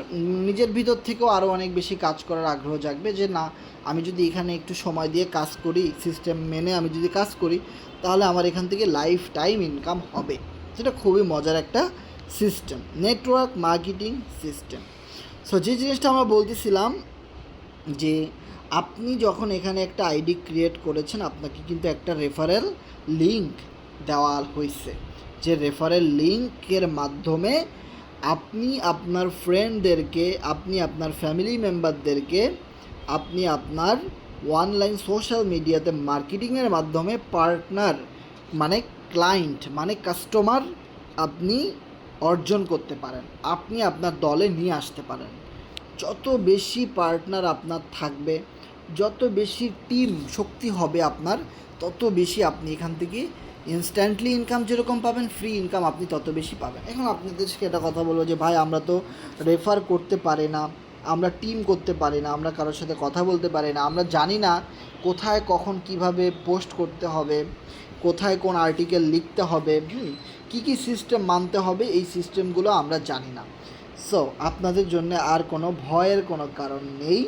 [SPEAKER 1] নিজের ভিতর থেকেও আরও অনেক বেশি কাজ করার আগ্রহ জাগবে, যে না, আমি যদি এখানে একটু সময় দিয়ে কাজ করি, সিস্টেম মেনে আমি যদি কাজ করি, তাহলে আমার এখান থেকে লাইফ টাইম ইনকাম হবে। যেটা খুবই মজার একটা system, network marketing system. So যে জিনিসটা আমরা বলতেছিলাম, যে আপনি যখন এখানে একটা আইডি ক্রিয়েট করেছেন, আপনাকে কিন্তু একটা রেফারেল লিঙ্ক দেওয়া হয়েছে, যে রেফারেল লিঙ্কের মাধ্যমে আপনি আপনার ফ্রেন্ডদেরকে, আপনি আপনার ফ্যামিলি মেম্বারদেরকে, আপনি আপনার অনলাইন সোশ্যাল মিডিয়াতে মার্কেটিংয়ের মাধ্যমে পার্টনার মানে ক্লায়েন্ট মানে কাস্টমার আপনি অর্জন করতে পারেন, আপনি আপনার দলে নিয়ে আসতে পারেন। যত বেশি পার্টনার আপনার থাকবে, যত বেশি টিম শক্তি হবে আপনার, তত বেশি আপনি এখান থেকে ইনস্ট্যান্টলি ইনকাম যেরকম পাবেন, ফ্রি ইনকাম আপনি তত বেশি পাবেন। এখন আপনাদের সাথে একটা কথা বলবো, যে ভাই আমরা তো রেফার করতে পারি না, আমরা টিম করতে পারি না, আমরা কারোর সাথে কথা বলতে পারি না, আমরা জানি না কোথায় কখন কিভাবে পোস্ট করতে হবে, কোথায় কোন আর্টিকেল লিখতে হবে, কী কী সিস্টেম মানতে হবে, এই সিস্টেমগুলো আমরা জানি না। সো আপনাদের জন্য আর কোনো ভয়ের কোনো কারণ নেই।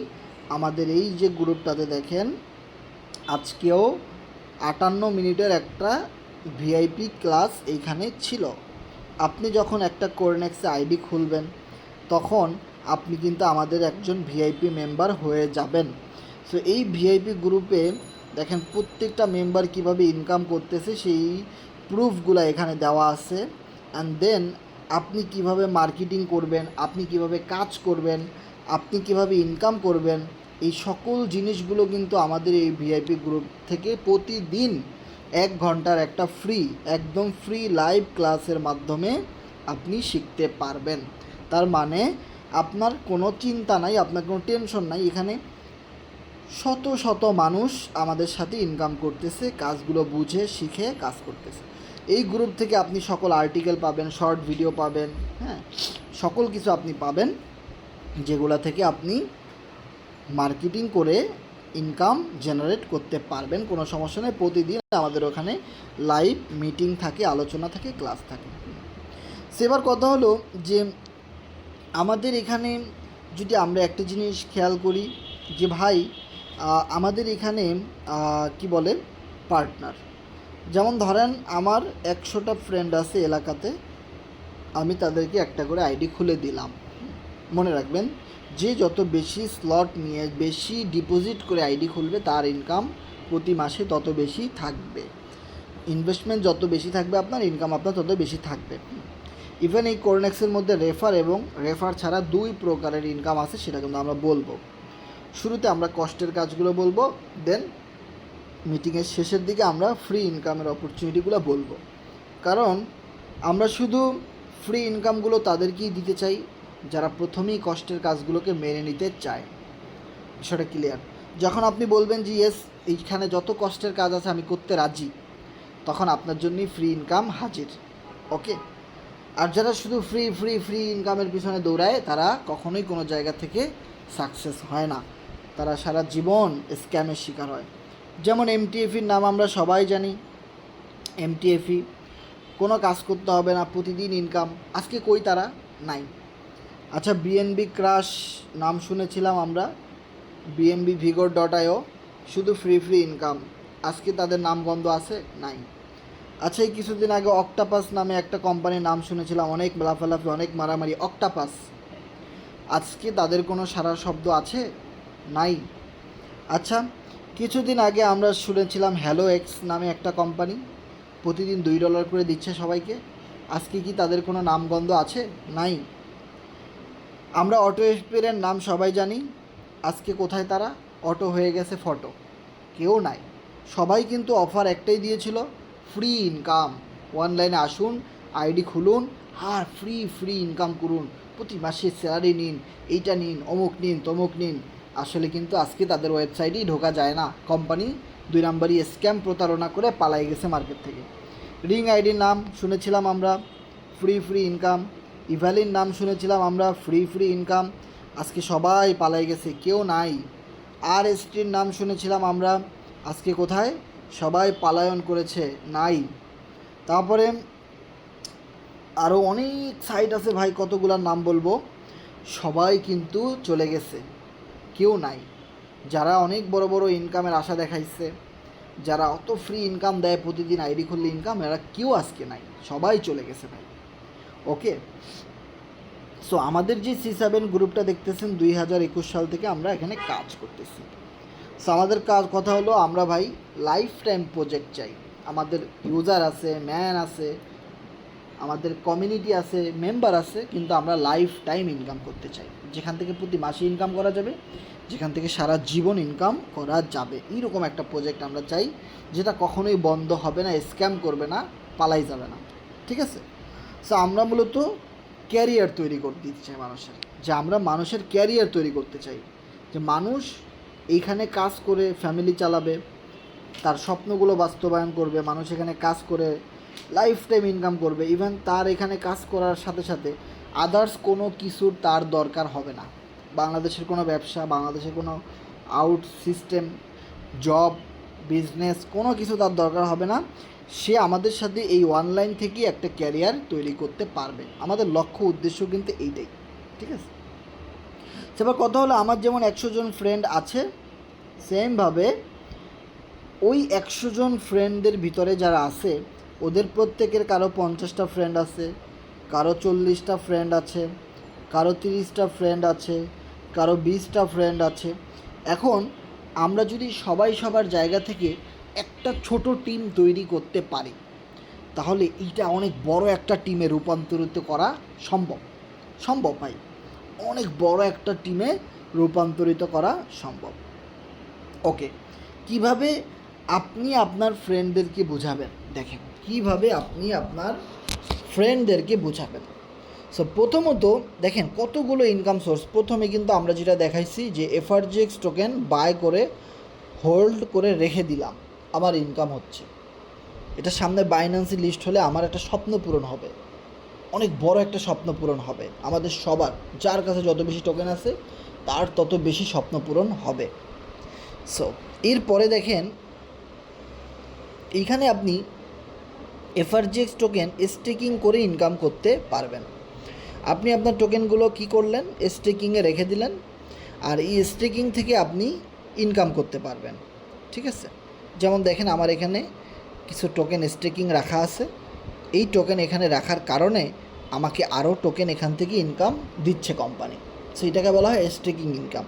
[SPEAKER 1] আমাদের এই যে গ্রুপটাতে দেখেন, আজকেও 58 মিনিটের একটা ভিআইপি ক্লাস এইখানে ছিল। আপনি যখন একটা কোরনেক্সে আইডি খুলবেন, তখন আপনি কিন্তু আমাদের একজন ভিআইপি মেম্বার হয়ে যাবেন। সো এই ভিআইপি গ্রুপে দেখেন প্রত্যেকটা মেম্বার কিভাবে ইনকাম করতেছে, সেই প্রুফগুলো এখানে দেওয়া আছে। অ্যান্ড দেন আপনি কিভাবে মার্কেটিং করবেন, আপনি কিভাবে কাজ করবেন, আপনি কিভাবে ইনকাম করবেন, এই সকল জিনিসগুলো কিন্তু আমাদের এই ভিআইপি গ্রুপ থেকে প্রতিদিন 1 ঘন্টার একটা ফ্রি, একদম ফ্রি লাইভ ক্লাসের মাধ্যমে আপনি শিখতে পারবেন। তার মানে আপনার কোনো চিন্তা নাই, আপনার কোনো টেনশন নাই। এখানে শত শত মানুষ আমাদের সাথে ইনকাম করতেছে, কাজগুলো বুঝে শিখে কাজ করতেছে। এই গ্রুপ থেকে আপনি সকল আর্টিকেল পাবেন, শর্ট ভিডিও পাবেন, হ্যাঁ, সকল কিছু আপনি পাবেন, যেগুলো থেকে আপনি মার্কেটিং করে ইনকাম জেনারেট করতে পারবেন। কোনো সমস্যা নেই। প্রতিদিন আমাদের ওখানে লাইভ মিটিং থাকে, আলোচনা থাকে, ক্লাস থাকে। সেবার কথা হলো যে আমাদের এখানে যদি আমরা একটা জিনিস খেয়াল করি, যে ভাই আমাদের এখানে কি বলে পার্টনার, যেমন ধরেন আমার 100টা ফ্রেন্ড আছে এলাকাতে, আমি তাদেরকে একটা করে আইডি খুলে দিলাম। মনে রাখবেন, যে যত বেশি স্লট নিয়ে বেশি ডিপোজিট করে আইডি খুলবে, তার ইনকাম প্রতি মাসে তত বেশি থাকবে। ইনভেস্টমেন্ট যত বেশি থাকবে আপনার, ইনকাম আপনার তত বেশি থাকবে। ইভেন এই কোরনেক্সের মধ্যে রেফার এবং রেফার ছাড়া 2 প্রকারের ইনকাম আছে, সেটা কিন্তু আমরা বলবো। শুরুতে আমরা কষ্টের কাজগুলো বলবো, দেন মিটিংয়ের শেষের দিকে আমরা ফ্রি ইনকামের অপরচুনিটিগুলো বলবো। কারণ আমরা শুধু ফ্রি ইনকামগুলো তাদেরকেই দিতে চাই যারা প্রথমেই কষ্টের কাজগুলোকে মেনে নিতে চায়। বিষয়টা ক্লিয়ার? যখন আপনি বলবেন যে ইয়েস, এইখানে যত কষ্টের কাজ আছে আমি করতে রাজি, তখন আপনার জন্যই ফ্রি ইনকাম হাজির। ওকে, আর যারা শুধু ফ্রি ফ্রি ফ্রি ইনকামের পিছনে দৌড়ায় তারা কখনোই কোনো জায়গা থেকে সাকসেস হয় না, তারা সারা জীবন স্ক্যামের শিকার হয়। যেমন এমটিএফির নাম আমরা সবাই জানি। এমটিএফি কোনো কাজ করতে হবে না, প্রতিদিন ইনকাম। আজকে কই তারা? নাই। আচ্ছা, বিএনবি ক্রাশ নাম শুনেছিলাম আমরা, বিএনবি ভিগোর .io, শুধু ফ্রি ফ্রি ইনকাম। আজকে তাদের নাম গন্ধ আছে? নাই। আচ্ছা, এই কিছুদিন আগে অক্টাপাস নামে একটা কোম্পানির নাম শুনেছিলাম, অনেক লাফালাফি, অনেক মারামারি। অক্টাপাস, আজকে তাদের কোনো সারা শব্দ আছে? নাই। আচ্ছা, কিছুদিন আগে আমরা শুনেছিলাম হ্যালো এক্স নামে একটা কোম্পানি, প্রতিদিন $2 করে দিচ্ছে সবাইকে। আজকে কি তাদের কোনো নামগন্ধ আছে? নাই। আমরা অটো এক্সপের নাম সবাই জানি, আজকে কোথায় তারা? অটো হয়ে গেছে ফটো, কেউ নাই। সবাই কিন্তু অফার একটাই দিয়েছিল, ফ্রি ইনকাম। অনলাইনে আসুন, আইডি খুলুন, আর ফ্রি ফ্রি ইনকাম করুন, প্রতি মাসে স্যালারি নিন, এইটা নিন, অমুক নিন, তমুক নিন। আসলে কিন্তু আজকে তাদের ওয়েবসাইটেই ঢোকা যায় না, কোম্পানি 2 নম্বরই স্ক্যাম প্রতারণা করে পালাই গেছে মার্কেট থেকে। রিং আইডির নাম শুনেছিলাম আমরা, ফ্রি ফ্রি ইনকাম। ইভ্যালির নাম শুনেছিলাম আমরা, ফ্রি ফ্রি ইনকাম। আজকে সবাই পালাই গেছে, কেউ নাই। আর এসটির নাম শুনেছিলাম আমরা, আজকে কোথায়? সবাই পালায়ন করেছে, নাই। তারপরে আরও অনেক সাইট আছে ভাই, কতগুলোর নাম বলবো, সবাই কিন্তু চলে গেছে, কেউ নাই। যারা অনেক বড় বড় ইনকামের আশা দেখাইছে, যারা অত ফ্রি ইনকাম দেয়, প্রতিদিন আইডি খুললে ইনকাম, এরা কেউ আজকে নাই, সবাই চলে গেছে ভাই। ওকে, সো আমাদের যে C7 গ্রুপটা দেখতেছেন, 2021 সাল থেকে আমরা এখানে কাজ করতেছি। সো আমাদের কথা হলো, আমরা ভাই লাইফ টাইম প্রজেক্ট চাই। আমাদের ইউজার আছে, ম্যান আছে, আমাদের কমিউনিটি আছে, মেম্বার আছে, কিন্তু আমরা লাইফ টাইম ইনকাম করতে চাই, যেখান থেকে প্রতি মাসে ইনকাম করা যাবে, যেখান থেকে সারা জীবন ইনকাম করা যাবে। এইরকম একটা প্রজেক্ট আমরা চাই, যেটা কখনোই বন্ধ হবে না, স্ক্যাম করবে না, পালাই যাবে না। ঠিক আছে? সো আমরা মূলত ক্যারিয়ার তৈরি করতে দিতে চাই মানুষের, যে আমরা মানুষের ক্যারিয়ার তৈরি করতে চাই, যে মানুষ এইখানে কাজ করে ফ্যামিলি চালাবে, তার স্বপ্নগুলো বাস্তবায়ন করবে, মানুষ এখানে কাজ করে লাইফ টাইম ইনকাম করবে। ইভেন তার এখানে কাজ করার সাথে সাথে আদার্স কোনো কিছুর তার দরকার হবে না। বাংলাদেশের কোনো ব্যবসা, বাংলাদেশের কোনো আউট সিস্টেম, জব, বিজনেস, কোনো কিছু তার দরকার হবে না। সে আমাদের সাথে এই অনলাইন থেকেই একটা ক্যারিয়ার তৈরি করতে পারবে। আমাদের লক্ষ্য উদ্দেশ্য কিন্তু এইটাই। ঠিক আছে? সেবার কথা হলো, আমার যেমন 100 জন ফ্রেন্ড আছে, সেমভাবে ওই 100 জন ফ্রেন্ডদের ভিতরে যারা আছে, ওদের প্রত্যেকের কারো 50টা ফ্রেন্ড আছে, কারো 40টা ফ্রেন্ড আছে, কারো 30টা ফ্রেন্ড আছে, কারো 20টা ফ্রেন্ড আছে। এখন আমরা যদি সবাই সবার জায়গা থেকে একটা ছোট টিম তৈরি করতে পারি, তাহলে এইটা অনেক বড় একটা টিমে রূপান্তরিত করা সম্ভব। সম্ভব ভাই, অনেক বড় একটা টিমে রূপান্তরিত করা সম্ভব। ওকে, কিভাবে আপনি আপনার ফ্রেন্ডদেরকে বোঝাবেন? দেখেন, কিভাবে আপনি আপনার ফ্রেন্ডদেরকে বোঝাবেন। সো প্রথমত দেখেন কতগুলো ইনকাম সোর্স। প্রথমে কিন্তু আমরা যেটা দেখাইছি, যে FRGX টোকেন বাই করে হোল্ড করে রেখে দিলাম, আমার ইনকাম হচ্ছে। এটা সামনে বাইন্যান্সে লিস্ট হলে আমার একটা স্বপ্ন পূরণ হবে, অনেক বড় একটা স্বপ্ন পূরণ হবে। আমাদের সবার, যার কাছে যত বেশি টোকেন আছে তার তত বেশি স্বপ্ন পূরণ হবে। সো এরপরে দেখেন, এইখানে আপনি FRGX টোকেন স্টেকিং করে ইনকাম করতে পারবেন। আপনি আপনার টোকেনগুলো কি করলেন? স্টেকিংয়ে রেখে দিলেন, আর এই স্টেকিং থেকে আপনি ইনকাম করতে পারবেন। ঠিক আছে? যেমন দেখেন, আমার এখানে কিছু টোকেন স্টেকিং রাখা আছে। এই টোকেন এখানে রাখার কারণে আমাকে আরও টোকেন এখান থেকে ইনকাম দিচ্ছে কোম্পানি। সেইটাকে বলা হয় স্টেকিং ইনকাম।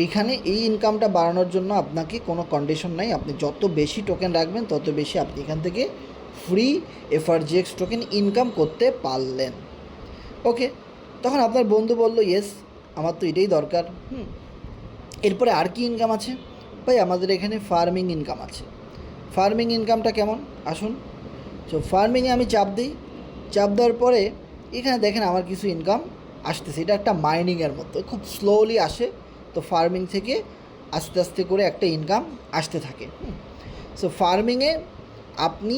[SPEAKER 1] এইখানে এই ইনকামটা বাড়ানোর জন্য আপনাকে কোনো কন্ডিশন নাই, আপনি যত বেশি টোকেন রাখবেন তত বেশি আপনি এখান থেকে ফ্রি FRGX টোকেন ইনকাম করতে পারলেন। ওকে, তখন আপনার বন্ধু বলল, ইয়েস, আমার তো এটাই দরকার। এরপরে আর কি ইনকাম আছে? ভাই আমাদের এখানে ফার্মিং ইনকাম আছে। ফার্মিং ইনকামটা কেমন? আসুন। সো ফার্মিংয়ে আমি চাপ দিই, চাপ দেওয়ার পরে এখানে দেখেন আমার কিছু ইনকাম আসতেছে। এটা একটা মাইনিংয়ের মতো, খুব স্লোলি আসে। তো ফার্মিং থেকে আস্তে আস্তে করে একটা ইনকাম আসতে থাকে। সো ফার্মিংয়ে আপনি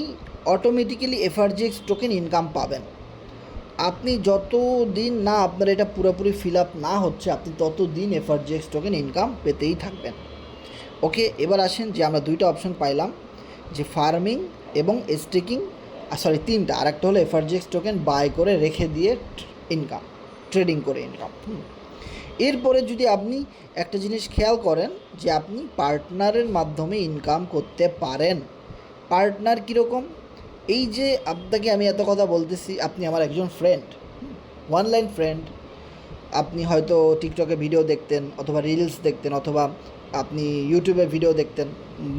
[SPEAKER 1] অটোমেটিক্যালি এফআরজিএক্স টোকেন ইনকাম পাবেন। আপনি যত দিন না আপনার এটা পুরোপুরি ফিল আপ না হচ্ছে, আপনি তত দিন এফআরজিএক্স টোকেন ইনকাম পেতেই থাকবেন। ওকে, এবার আসেন যে আমরা দুইটা অপশন পাইলাম, যে ফার্মিং এবং স্টেকিং, তিনটা, আর একটা হলো এফআরজিএক্স টোকেন বাই করে রেখে দিয়ে ইনকাম, ট্রেডিং করে ইনকাম। এরপরে যদি আপনি একটা জিনিস খেয়াল করেন যে আপনি পার্টনারের মাধ্যমে ইনকাম করতে পারেন। পার্টনার কীরকম? এই যে আপনাকে আমি এত কথা বলতেছি, আপনি আমার একজন ফ্রেন্ড, অনলাইন ফ্রেন্ড। আপনি হয়তো টিকটকে ভিডিও দেখতেন, অথবা রিলস দেখতেন, অথবা আপনি ইউটিউবে ভিডিও দেখতেন,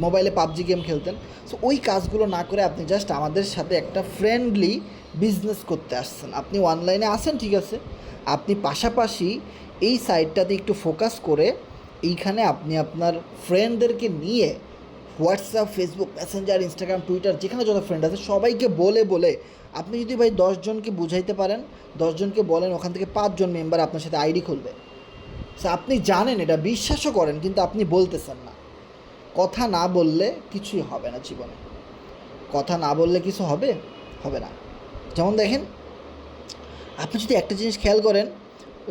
[SPEAKER 1] মোবাইলে পাবজি গেম খেলতেন। সো ওই কাজগুলো না করে আপনি জাস্ট আমাদের সাথে একটা ফ্রেন্ডলি বিজনেস করতে আসছেন। আপনি অনলাইনে আসেন, ঠিক আছে, আপনি পাশাপাশি এই সাইটটাতে একটু ফোকাস করে এইখানে আপনি আপনার ফ্রেন্ডদেরকে নিয়ে WhatsApp, Facebook, Messenger, Instagram, Twitter, যেখানে যত ফ্রেন্ড আছে সবাইকে বলে আপনি যদি ভাই 10 জনকে বুঝাইতে পারেন, 10 জনকে বলেন, ওখান থেকে 5 জন মেম্বার আপনার সাথে আইডি খুলবে। সো আপনি জানেন, এটা বিশ্বাসও করেন, কিন্তু আপনি বলতেছেন না। কথা না বললে কিছুই হবে না জীবনে। কথা না বললে কিছু হবে না। যেমন দেখেন, আপনি যদি একটা জিনিস খেয়াল করেন,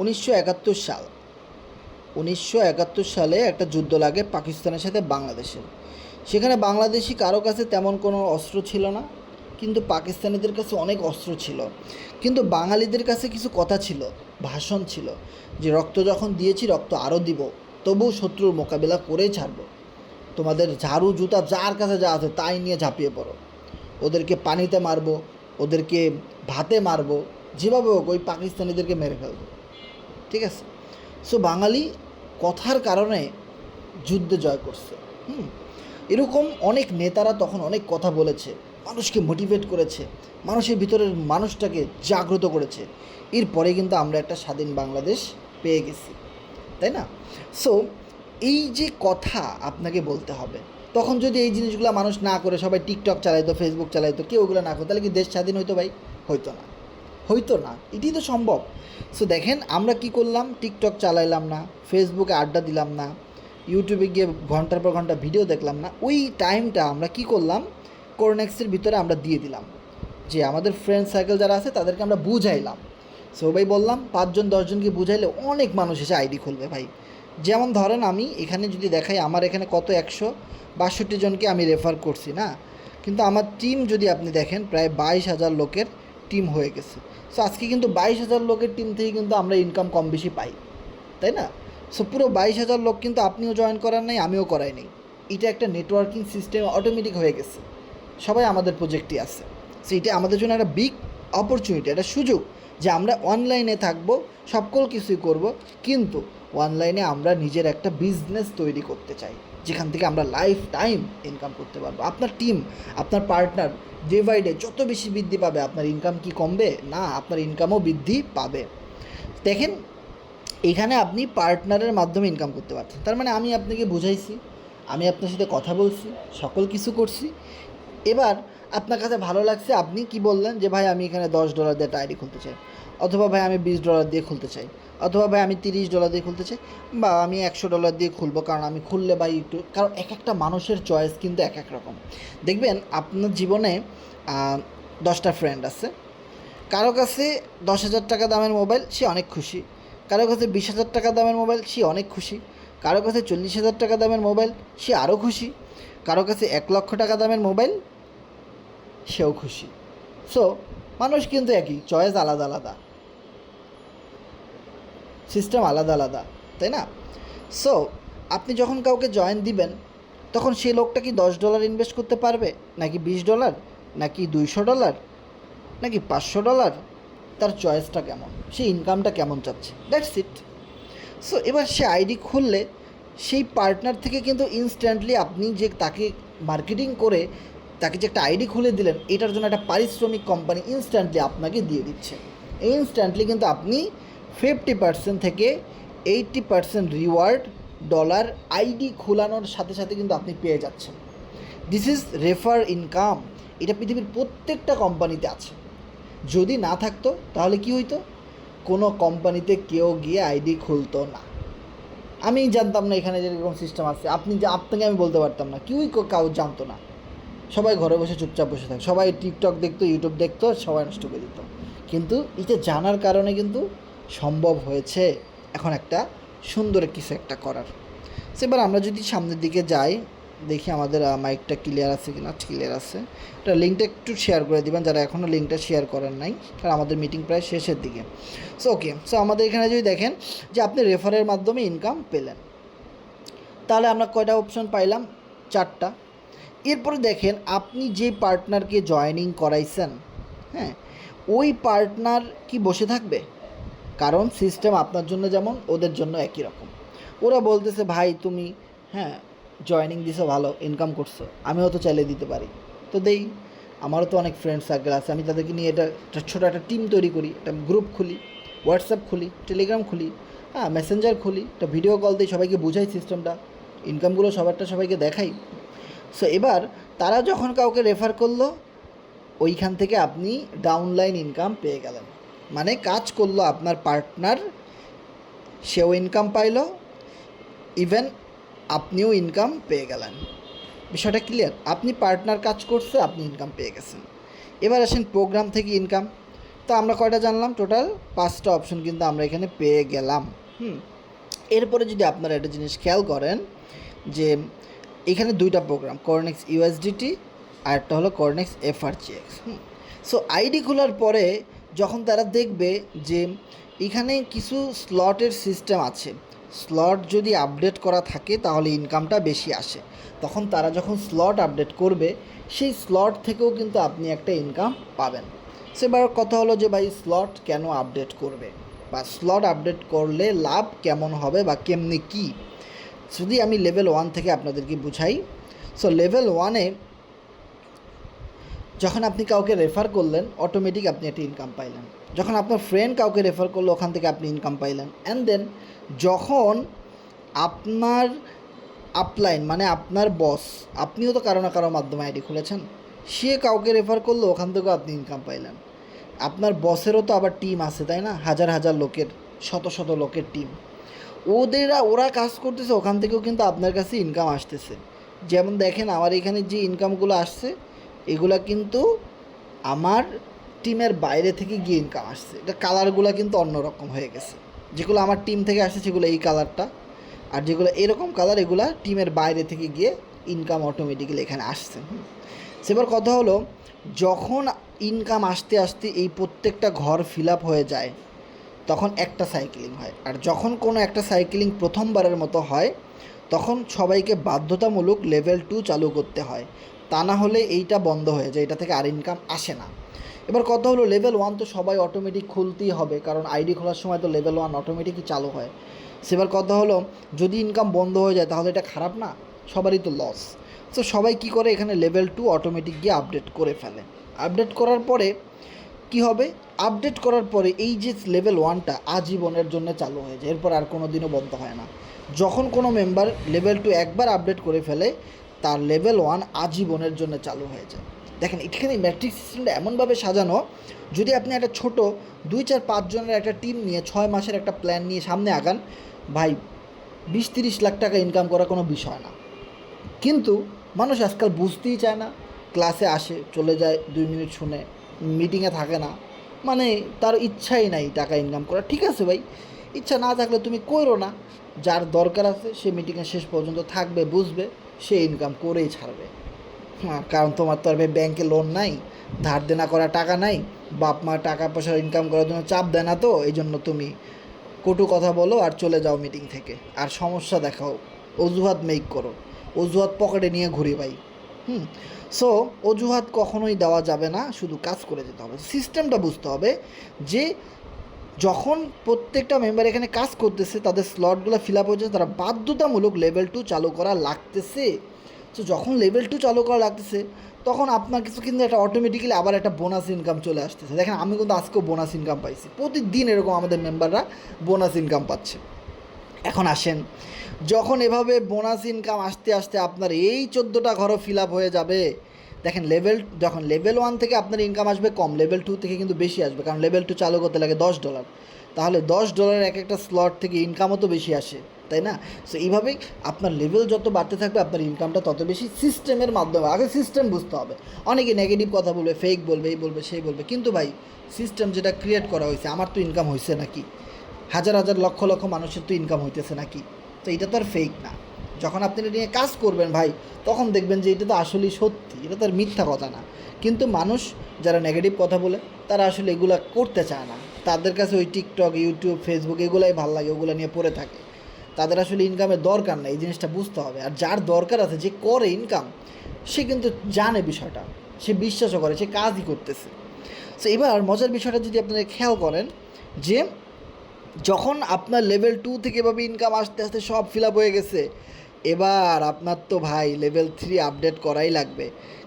[SPEAKER 1] 1971 সালে একটা যুদ্ধ লাগে পাকিস্তানের সাথে বাংলাদেশের। সেখানে বাংলাদেশি কারো কাছে তেমন কোনো অস্ত্র ছিল না, কিন্তু পাকিস্তানিদের কাছে অনেক অস্ত্র ছিল। কিন্তু বাঙালিদের কাছে কিছু কথা ছিল, ভাষণ ছিল, যে রক্ত যখন দিয়েছি রক্ত আরও দিব, তবুও শত্রুর মোকাবিলা করেই ছাড়ব। তোমাদের ঝাড়ু জুতা যার কাছে যা আছে তাই নিয়ে ঝাঁপিয়ে পড়ো, ওদেরকে পানিতে মারবো, ওদেরকে ভাতে মারবো, যেভাবে হোক ওই পাকিস্তানিদেরকে মেরে ফেলবো। ঠিক আছে? সো বাঙালি কথার কারণে যুদ্ধে জয় করছে। এরকম অনেক নেতারা তখন অনেক কথা বলেছে, মানুষকে মোটিভেট করেছে, মানুষের ভিতরের মানুষটাকে জাগ্রত করেছে। এরপরে কিন্তু আমরা একটা স্বাধীন বাংলাদেশ পেয়ে গেছি, তাই না? সো এই যে কথা আপনাকে বলতে হবে। তখন যদি এই জিনিসগুলো মানুষ না করে সবাই টিকটক চালাইতো, ফেসবুক চালাইতো, কেউ ওগুলো না করতো, তাহলে কি দেশ স্বাধীন হইতো ভাই? হইতো না। এটাই তো সম্ভব। সো দেখেন, আমরা কি করলাম? টিকটক চালাইলাম না, ফেসবুকে আড্ডা দিলাম না, ইউটিউবে গিয়ে ঘন্টার পর ঘন্টা ভিডিও দেখলাম না। ওই টাইমটা আমরা কি করলাম? কোরনেক্সের ভিতরে আমরা দিয়ে দিলাম, যে আমাদের ফ্রেন্ড সার্কেল যারা আছে তাদেরকে আমরা বুঝাইলাম। সো ভাই বললাম 5 জন 10 জনকে বুঝাইলে অনেক মানুষ এসে আইডি খুলবে ভাই। যেমন ধরেন, আমি এখানে যদি দেখাই, আমার এখানে কত 162 জনকে আমি রেফার করছি না, কিন্তু আমার টিম যদি আপনি দেখেন প্রায় 22,000 লোকের টিম হয়ে গেছে। সো আজকে কিন্তু 22,000 লোকের টিম থেকে কিন্তু আমরা ইনকাম কম বেশি পাই, তাই না? সো পুরো 22,000 লোক কিন্তু আপনিও জয়েন করার নাই, আমিও করাই নেই। এটা একটা নেটওয়ার্কিং সিস্টেম অটোমেটিক হয়ে গেছে, সবাই আমাদের প্রজেক্টই আছে। সো এটা আমাদের জন্য একটা বিগ অপরচুনিটি, একটা সুযোগ, যে আমরা অনলাইনে থাকবো, সকল কিছুই করব, কিন্তু অনলাইনে আমরা নিজের একটা বিজনেস তৈরি করতে চাই, যেখান থেকে আমরা লাইফ টাইম ইনকাম করতে পারবো। আপনার টিম, আপনার পার্টনার ডে বাই ডে যত বেশি বৃদ্ধি পাবে, আপনার ইনকাম কি কমবে? না, আপনার ইনকামও বৃদ্ধি পাবে। দেখেন, এখানে আপনি পার্টনারের মাধ্যমে ইনকাম করতে পারছেন। তার মানে আমি আপনাকে বুঝাইছি, আমি আপনার সাথে কথা বলছি, সকল কিছু করছি। এবার আপনার কাছে ভালো লাগছে, আপনি কি বললেন যে ভাই আমি এখানে $10 দিয়ে একটা আইডি খুলতে চাই, অথবা ভাই আমি $20 দিয়ে খুলতে চাই, অথবা ভাই আমি $30 দিয়ে খুলতে চাই, বা আমি $100 দিয়ে খুলবো, কারণ আমি খুললে ভাই একটু, কারণ এক একটা মানুষের চয়েস কিন্তু এক এক রকম। দেখবেন আপনার জীবনে 10টা ফ্রেন্ড আছে, কারো কাছে 10,000 টাকা দামের মোবাইল, সে অনেক খুশি। কারো কাছে 20,000 টাকা দামের মোবাইল, সে অনেক খুশি। কারো কাছে 40,000 টাকা দামের মোবাইল, সে আরও খুশি। কারো কাছে 1,00,000 টাকা দামের মোবাইল, সেও খুশি। সো মানুষ কিন্তু একই, চয়েস আলাদা আলাদা, সিস্টেম আলাদা আলাদা, তাই না? সো আপনি যখন কাউকে জয়েন দিবেন, তখন সেই লোকটা কি $10 ইনভেস্ট করতে পারবে, নাকি $20, নাকি $200, নাকি $500? তার চয়েসটা কেমন, সে ইনকামটা কেমন চাচ্ছে, দ্যাটস ইট। সো এবার সে আইডি খুললে সেই পার্টনার থেকে কিন্তু ইনস্ট্যান্টলি আপনি যে তাকে মার্কেটিং করে তাকে যে একটা আইডি খুলে দিলেন, এটার জন্য একটা পারিশ্রমিক কোম্পানি ইনস্ট্যান্টলি আপনাকে দিয়ে দিচ্ছে। ইনস্ট্যান্টলি কিন্তু আপনি 50% থেকে 80% রিওয়ার্ড ডলার আইডি খোলানোর সাথে সাথে কিন্তু আপনি পেয়ে যাচ্ছেন। This is refer income. এটা পৃথিবীর প্রত্যেকটা কোম্পানিতে আছে। যদি না থাকতো তাহলে কি হইতো? কোনো কোম্পানিতে কেউ গিয়ে আইডি খুলতো না। আমি জানতাম না এখানে যেরকম সিস্টেম আছে, আপনাকে আমি বলতে পারতাম না, কেউই কাউ জানতো না। সবাই ঘরে বসে চুপচাপ বসে থাকে, সবাই টিকটক দেখতো, ইউটিউব দেখতো, সবাই নষ্ট করে দিত। কিন্তু এটা জানার কারণে কিন্তু সম্ভব হয়েছে এখন একটা সুন্দর কিছু একটা করার। এবার আমরা যদি সামনের দিকে যাই, দেখি আমাদের মাইকটা ক্লিয়ার আছে কি না। ক্লিয়ার আছে। এটা লিঙ্কটা একটু শেয়ার করে দিবেন যারা এখনও লিঙ্কটা শেয়ার করেন নাই, কারণ আমাদের মিটিং প্রায় শেষের দিকে। সো ওকে, সো আমাদের এখানে যদি দেখেন যে আপনি রেফারের মাধ্যমে ইনকাম পেলেন, তাহলে আমরা কয়টা অপশন পাইলাম? 4টা। এরপরে দেখেন আপনি যে পার্টনারকে জয়েনিং করাইছেন, হ্যাঁ, ওই পার্টনার কি বসে থাকবে? কারণ সিস্টেম আপনার জন্য যেমন ওদের জন্য একই রকম। ওরা বলতেছে ভাই তুমি, হ্যাঁ, জয়েনিং দিছো, ভালো ইনকাম করছো, আমিও তো চাইলে দিতে পারি, তো দেই। আমারও তো অনেক ফ্রেন্ড সার্কেল আছে, আমি তাদেরকে নিয়ে এটা ছোটো একটা টিম তৈরি করি, একটা গ্রুপ খুলি, হোয়াটসঅ্যাপ খুলি, টেলিগ্রাম খুলি, হ্যাঁ, মেসেঞ্জার খুলি, একটা ভিডিও কল দিই, সবাইকে বুঝাই সিস্টেমটা, ইনকামগুলো সবারটা সবাইকে দেখাই। সো এবার তারা যখন কাউকে রেফার করলো, ওইখান থেকে আপনি ডাউনলাইন ইনকাম পেয়ে গেলেন। মানে কাজ করলো আপনার পার্টনার, সেও ইনকাম পাইলো, ইভেন আপনিও ইনকাম পেয়ে গেলেন। বিষয়টা ক্লিয়ার? আপনি পার্টনার কাজ করছে, আপনি ইনকাম পেয়ে গেছেন। এবার আসেন প্রোগ্রাম থেকে ইনকাম। তো আমরা কয়টা জানলাম? টোটাল 5টা অপশন কিন্তু আমরা এখানে পেয়ে গেলাম। এরপরে যদি আপনারা একটা জিনিস খেয়াল করেন যে এখানে 2টা প্রোগ্রাম, কর্নেক্স ইউএসডিটি আর একটা হলো কর্নেক্স এফআরজিএক্স। সো আইডি খোলার পরে যখন তারা দেখবে যে এখানে কিছু স্লটের সিস্টেম আছে, স্লট যদি আপডেট করা থাকে তাহলে ইনকামটা বেশি আসে, তখন তারা যখন স্লট আপডেট করবে সেই স্লট থেকেও কিন্তু আপনি একটা ইনকাম পাবেন। সেবার কথা হলো যে ভাই স্লট কেন আপডেট করবে, বা স্লট আপডেট করলে লাভ কেমন হবে বা কেমনি কী, যদি আমি লেভেল 1 থেকে আপনাদেরকে বুঝাই। সো লেভেল 1-এ যখন আপনি কাউকে রেফার করলেন, অটোমেটিক আপনি একটা ইনকাম পাইলেন। যখন আপনার ফ্রেন্ড কাউকে রেফার করলো, ওখান থেকে আপনি ইনকাম পাইলেন। অ্যান্ড দেন যখন আপনার আপলাইন মানে আপনার বস, আপনিও তো কারো না কারো মাধ্যমে আইডি খুলেছেন, সে কাউকে রেফার করলো, ওখান থেকেও আপনি ইনকাম পাইলেন। আপনার বসেরও তো আবার টিম আছে, তাই না? হাজার হাজার লোকের, শত শত লোকের টিম, ওরা কাজ করতেছে, ওখান থেকেও কিন্তু আপনার কাছে ইনকাম আসতেছে। যেমন দেখেন আমার এখানে যে ইনকামগুলো আসছে, এগুলা কিন্তু আমার টিমের বাইরে থেকে গিয়ে ইনকাম আসছে। এটা কালারগুলো কিন্তু অন্যরকম হয়ে গেছে, যেগুলো আমার টিম থেকে আসছে সেগুলো এই কালারটা, আর যেগুলো এরকম কালার এগুলা টিমের বাইরে থেকে গিয়ে ইনকাম অটোমেটিক্যালি এখানে আসছে। সেবার কথা হলো, যখন ইনকাম আসতে আসতে এই প্রত্যেকটা ঘর ফিল আপ হয়ে যায়, তখন একটা সাইক্লিং হয়। আর যখন কোনো একটা সাইক্লিং প্রথমবারের মতো হয়, তখন সবাইকে বাধ্যতামূলক লেভেল 2 চালু করতে হয়, তা না হলে এইটা বন্ধ হয়ে যায়, এটা থেকে আর ইনকাম আসে না। এবার কথা হলো লেভেল 1 তো সবাই অটোমেটিক খুলতেই হবে, কারণ আইডি খোলার সময় তো লেভেল 1 অটোমেটিকই চালু হয়। সেবার কথা হলো, যদি ইনকাম বন্ধ হয়ে যায় তাহলে এটা খারাপ না, সবারই তো লস। তো সবাই কি করে, এখানে লেভেল 2 অটোমেটিক গিয়ে আপডেট করে ফেলে। আপডেট করার পরে কি হবে, আপডেট করার পরে এই যে লেভেল 1টা আজীবনের জন্য চালু হয়ে যায়, এরপর আর কোনো দিনও বন্ধ হয় না। যখন কোনো মেম্বার লেভেল 2 একবার আপডেট করে ফেলে, তার লেভেল 1 আজীবনের জন্য চালু হয়ে যায়। দেখেন এখানে ম্যাট্রিক্স সিস্টেমটা এমনভাবে সাজানো, যদি আপনি একটা ছোটো 2-4-5 জনের একটা টিম নিয়ে 6 মাসের একটা প্ল্যান নিয়ে সামনে আগান, ভাই 20-30 লাখ টাকা ইনকাম করা কোনো বিষয় না। কিন্তু মানুষ আজকাল বুঝতেই চায় না, ক্লাসে আসে চলে যায়, 2 মিনিট শুনে, মিটিংয়ে থাকে না, মানে তার ইচ্ছাই নাই টাকা ইনকাম করা। ঠিক আছে ভাই, ইচ্ছা না থাকলে তুমি করো না, যার দরকার আছে সে মিটিংয়ের শেষ পর্যন্ত থাকবে, বুঝবে, সে ইনকাম করেই ছাড়বে। হ্যাঁ, কারণ তোমার তো আর ভাই ব্যাংকে লোন নাই, ধার দেনা করা টাকা নাই, বাপ মা টাকা পয়সা ইনকাম করার জন্য চাপ দেয় না, তো এই জন্য তুমি কটু কথা বলো আর চলে যাও মিটিং থেকে, আর সমস্যা দেখাও, অজুহাত মেক করো, অজুহাত পকেটে নিয়ে ঘুরি ভাই। সো অজুহাত কখনোই দেওয়া যাবে না, শুধু কাজ করে যেতে হবে। সিস্টেমটা বুঝতে হবে যে যখন প্রত্যেকটা মেম্বার এখানে কাজ করতেছে, তাদের স্লটগুলো ফিল আপ হয়েছে, তারা বাধ্যতামূলক লেভেল 2 চালু করা লাগতেছে। তো যখন লেভেল 2 চালু করা লাগতেছে, তখন আপনার কিছু কিন্তু একটা অটোমেটিক্যালি আবার একটা বোনাস ইনকাম চলে আসতেছে। দেখেন আমি কিন্তু আজকেও বোনাস ইনকাম পাইছি, প্রতিদিন এরকম আমাদের মেম্বাররা বোনাস ইনকাম পাচ্ছে। এখন আসেন, যখন এভাবে বোনাস ইনকাম আসতে আসতে আপনার এই 14টা ঘরও ফিল আপ হয়ে যাবে, দেখেন যখন লেভেল 1 থেকে আপনার ইনকাম আসবে কম, লেভেল 2 থেকে কিন্তু বেশি আসবে, কারণ লেভেল 2 চালু করতে লাগে $10। তাহলে $10 এক একটা স্লট থেকে ইনকামও তো বেশি আসে, তাই না? সো এইভাবেই আপনার লেভেল যত বাড়তে থাকবে আপনার ইনকামটা তত বেশি সিস্টেমের মাধ্যমে। আগে সিস্টেম বুঝতে হবে। অনেকে নেগেটিভ কথা বলবে, ফেক বলবে, এই বলবে, সেই বলবে, কিন্তু ভাই সিস্টেম যেটা ক্রিয়েট করা হয়েছে, আমার তো ইনকাম হয়েছে নাকি, হাজার হাজার লক্ষ লক্ষ মানুষের তো ইনকাম হইতেছে নাকি, তো এটা তো আর ফেক না। যখন আপনি এটা নিয়ে কাজ করবেন ভাই, তখন দেখবেন যে এটা তো আসলেই সত্যি, এটা তো আর মিথ্যা কথা না। কিন্তু মানুষ যারা নেগেটিভ কথা বলে তারা আসলে এগুলা করতে চায় না। তাদের কাছে ওই টিকটক, ইউটিউব, ফেসবুক এগুলাই ভালো লাগে, ওগুলো নিয়ে পড়ে থাকে। তাদের আসলে ইনকামের দরকার নেই, এই জিনিসটা বুঝতে হবে। আর যার দরকার আছে, যে করে ইনকাম, সে কিন্তু জানে বিষয়টা, সে বিশ্বাসও করে, সে কাজই করতেছে। সো এবার মজার বিষয়টা যদি আপনারা খেয়াল করেন, যে যখন আপনার লেভেল 2 থেকে এভাবে ইনকাম আস্তে আস্তে সব ফিল আপ হয়ে গেছে, এবার আপনার তো ভাই লেভেল 3 আপডেট করাই লাগবে।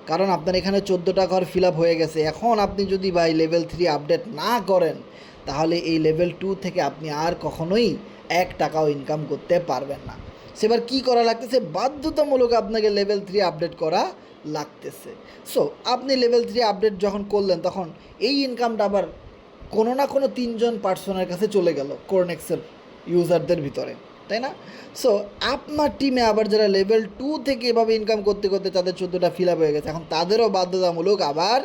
[SPEAKER 1] কারণ আপনার এখানে 14টা ঘর ফিল আপ হয়ে গেছে। এখন আপনি যদি ভাই লেভেল 3 আপডেট না করেন, তাহলে এই লেভেল 2 থেকে আপনি আর কখনোই 1 টাকাও ইনকাম করতে পারবেন না। সেবার কী করা লাগতেছে, বাধ্যতামূলক আপনাকে লেভেল 3 আপডেট করা লাগতেছে। সো আপনি লেভেল 3 আপডেট যখন করলেন, তখন এই ইনকামটা আবার কোনো না কোনো 3জন পার্সনের কাছে চলে গেল কোরনেক্সের ইউজারদের ভিতরে, তাই না? সো আপনার টিমে আবার যারা লেভেল 2 থেকে এভাবে ইনকাম করতে করতে তাদের 14টা ফিল আপ হয়ে গেছে, এখন তাদেরও বাধ্যতামূলক আবার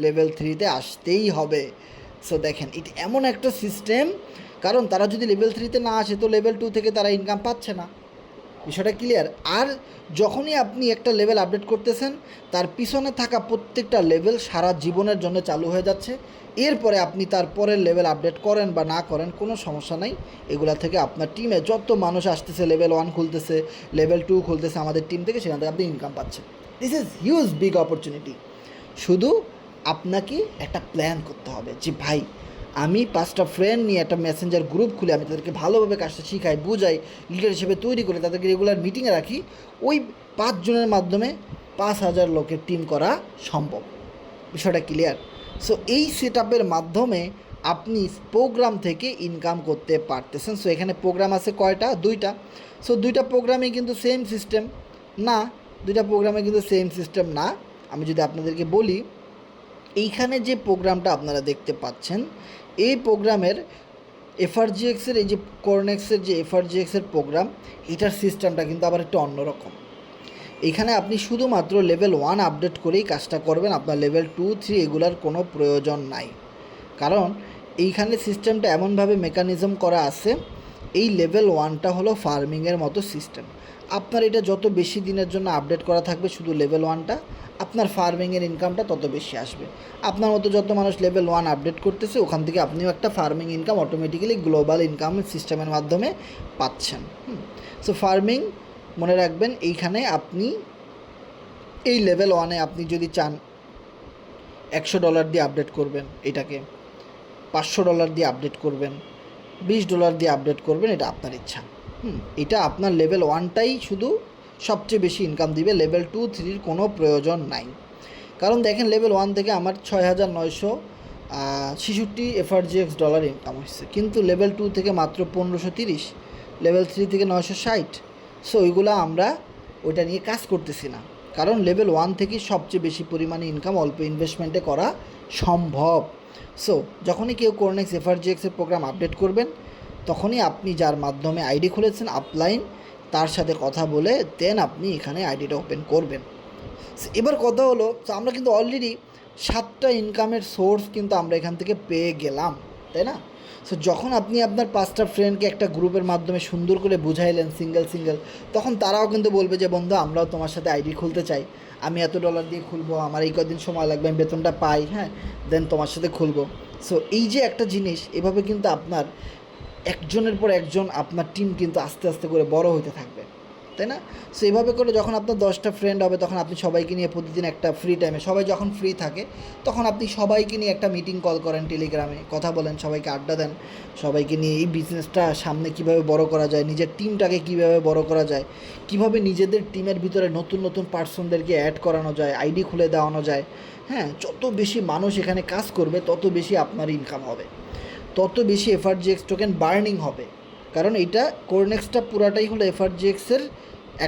[SPEAKER 1] লেভেল 3-তে আসতেই হবে। সো দেখেন, এটা এমন একটা সিস্টেম, কারণ তারা যদি লেভেল 3-তে না আসে তো লেভেল 2 থেকে তারা ইনকাম পাচ্ছে না। বিষয়টা ক্লিয়ার? আর যখনই আপনি একটা লেভেল আপডেট করতেছেন, তার পিছনে থাকা প্রত্যেকটা লেভেল সারা জীবনের জন্য চালু হয়ে যাচ্ছে। এরপরে আপনি তার পরের লেভেল আপডেট করেন বা না করেন, কোনো সমস্যা নাই। এগুলা থেকে আপনার টিমে যত মানুষ আসতেছে, লেভেল 1 খুলতেছে, লেভেল 2 খুলতেছে আমাদের টিম থেকে, সেখান থেকে আপনি ইনকাম পাচ্ছেন। This is huge big opportunity. শুধু আপনাকে একটা প্ল্যান করতে হবে যে ভাই, আমি 5টা ফ্রেন্ড নিয়ে একটা মেসেঞ্জার গ্রুপ খুলে আমি তাদেরকে ভালোভাবে কাজটা শিখাই, বুঝাই, লিডার হিসেবে তৈরি করে তাদেরকে রেগুলার মিটিংয়ে রাখি। ওই 5 জনের মাধ্যমে 5,000 লোকের টিম করা সম্ভব। বিষয়টা ক্লিয়ার? সো এই সেট আপের মাধ্যমে আপনি প্রোগ্রাম থেকে ইনকাম করতে পারতেছেন। সো এখানে প্রোগ্রাম আছে কয়টা? 2টা। সো 2টা প্রোগ্রামে কিন্তু সেম সিস্টেম না, 2টা প্রোগ্রামে কিন্তু সেম সিস্টেম না। আমি যদি আপনাদেরকে বলি, এইখানে যে প্রোগ্রামটা আপনারা দেখতে পাচ্ছেন, এই প্রোগ্রামের এফআরজিএক্সের, এই যে কোরনেক্সের যে এফআরজিএক্সের প্রোগ্রাম, এটার সিস্টেমটা কিন্তু আবার একটু অন্যরকম। এখানে আপনি শুধুমাত্র লেভেল 1 আপডেট করেই কাজটা করবেন, আপনার লেভেল 2, 3 এগুলার কোনো প্রয়োজন নাই। কারণ এইখানে সিস্টেমটা এমনভাবে মেকানিজম করা আছে, এই লেভেল 1টা হলো ফার্মিংয়ের মতো সিস্টেম। আপনার এটা যত বেশি দিনের জন্য আপডেট করা থাকবে শুধু লেভেল 1টা, আপনার ফার্মিংয়ের ইনকামটা তত বেশি আসবে। আপনার মতো যত মানুষ লেভেল 1 আপডেট করতেছে, ওখান থেকে আপনিও একটা farming income automatically global income সিস্টেমের মাধ্যমে পাচ্ছেন। সো ফার্মিং মনে রাখবেন, এইখানে আপনি এই লেভেল 1-এ আপনি যদি চান $100 দিয়ে আপডেট করবেন, এটাকে $500 দিয়ে আপডেট করবেন, $20 দিয়ে আপডেট করবেন, এটা আপনার ইচ্ছা। এটা আপনার লেভেল 1টাই শুধু সবচেয়ে বেশি ইনকাম দিবে, লেভেল 2, 3-র কোনো প্রয়োজন নাই। কারণ দেখেন, লেভেল 1 থেকে আমার $6,966 এফআরজিএক্স ডলার ইনকাম হচ্ছে, কিন্তু লেভেল 2 থেকে মাত্র 1,530, লেভেল 3 থেকে 960। সো ওইগুলো আমরা ওইটা নিয়ে কাজ করতেছি না, কারণ লেভেল 1 থেকে সবচেয়ে বেশি পরিমাণে ইনকাম অল্প ইনভেস্টমেন্টে করা সম্ভব। সো যখনই কেউ কোরনেক্স এফআরজিএক্সের প্রোগ্রাম আপডেট করবেন, তখনই আপনি যার মাধ্যমে আইডি খুলেছেন আপলাইন, তার সাথে কথা বলে দেন আপনি এখানে আইডিটা ওপেন করবেন। এবার কথা হলো, তো আমরা কিন্তু অলরেডি 7টা ইনকামের সোর্স কিন্তু আমরা এখান থেকে পেয়ে গেলাম, তাই না? সো যখন আপনি আপনার 5টা ফ্রেন্ডকে একটা গ্রুপের মাধ্যমে সুন্দর করে বুঝাইলেন সিঙ্গেল, তখন তারাও কিন্তু বলবে যে বন্ধু, আমরাও তোমার সাথে আইডি খুলতে চাই, আমি এত ডলার দিয়ে খুলবো, আমার এই কদিন সময় লাগবে, আমি বেতনটা পাই, হ্যাঁ, দেন তোমার সাথে খুলবো। সো এই যে একটা জিনিস, এভাবে কিন্তু আপনার একজনের পর একজন আপনার টিম কিন্তু আস্তে আস্তে করে বড় হতে থাকবে, তাই না? সো এইভাবে করে যখন আপনার 10টা ফ্রেন্ড হবে, তখন আপনি সবাইকে নিয়ে প্রতিদিন একটা ফ্রি টাইমে, সবাই যখন ফ্রি থাকে, তখন আপনি সবাইকে নিয়ে একটা মিটিং কল করেন, টেলিগ্রামে কথা বলেন, সবাইকে আড্ডা দেন, সবাইকে নিয়ে এই বিজনেসটা সামনে কীভাবে বড় করা যায়, নিজের টিমটাকে কীভাবে বড় করা যায়, কীভাবে নিজেদের টিমের ভিতরে নতুন নতুন পার্সনদেরকে অ্যাড করানো যায়, আইডি খুলে দেওয়ানো যায়। হ্যাঁ, যত বেশি মানুষ এখানে কাজ করবে, তত বেশি আপনার ইনকাম হবে, তত বেশি এফআরজিএক্স টোকেন বার্নিং হবে। কারণ এটা কোরনেক্সটা পুরাটাই হলো এফআরজিএক্সের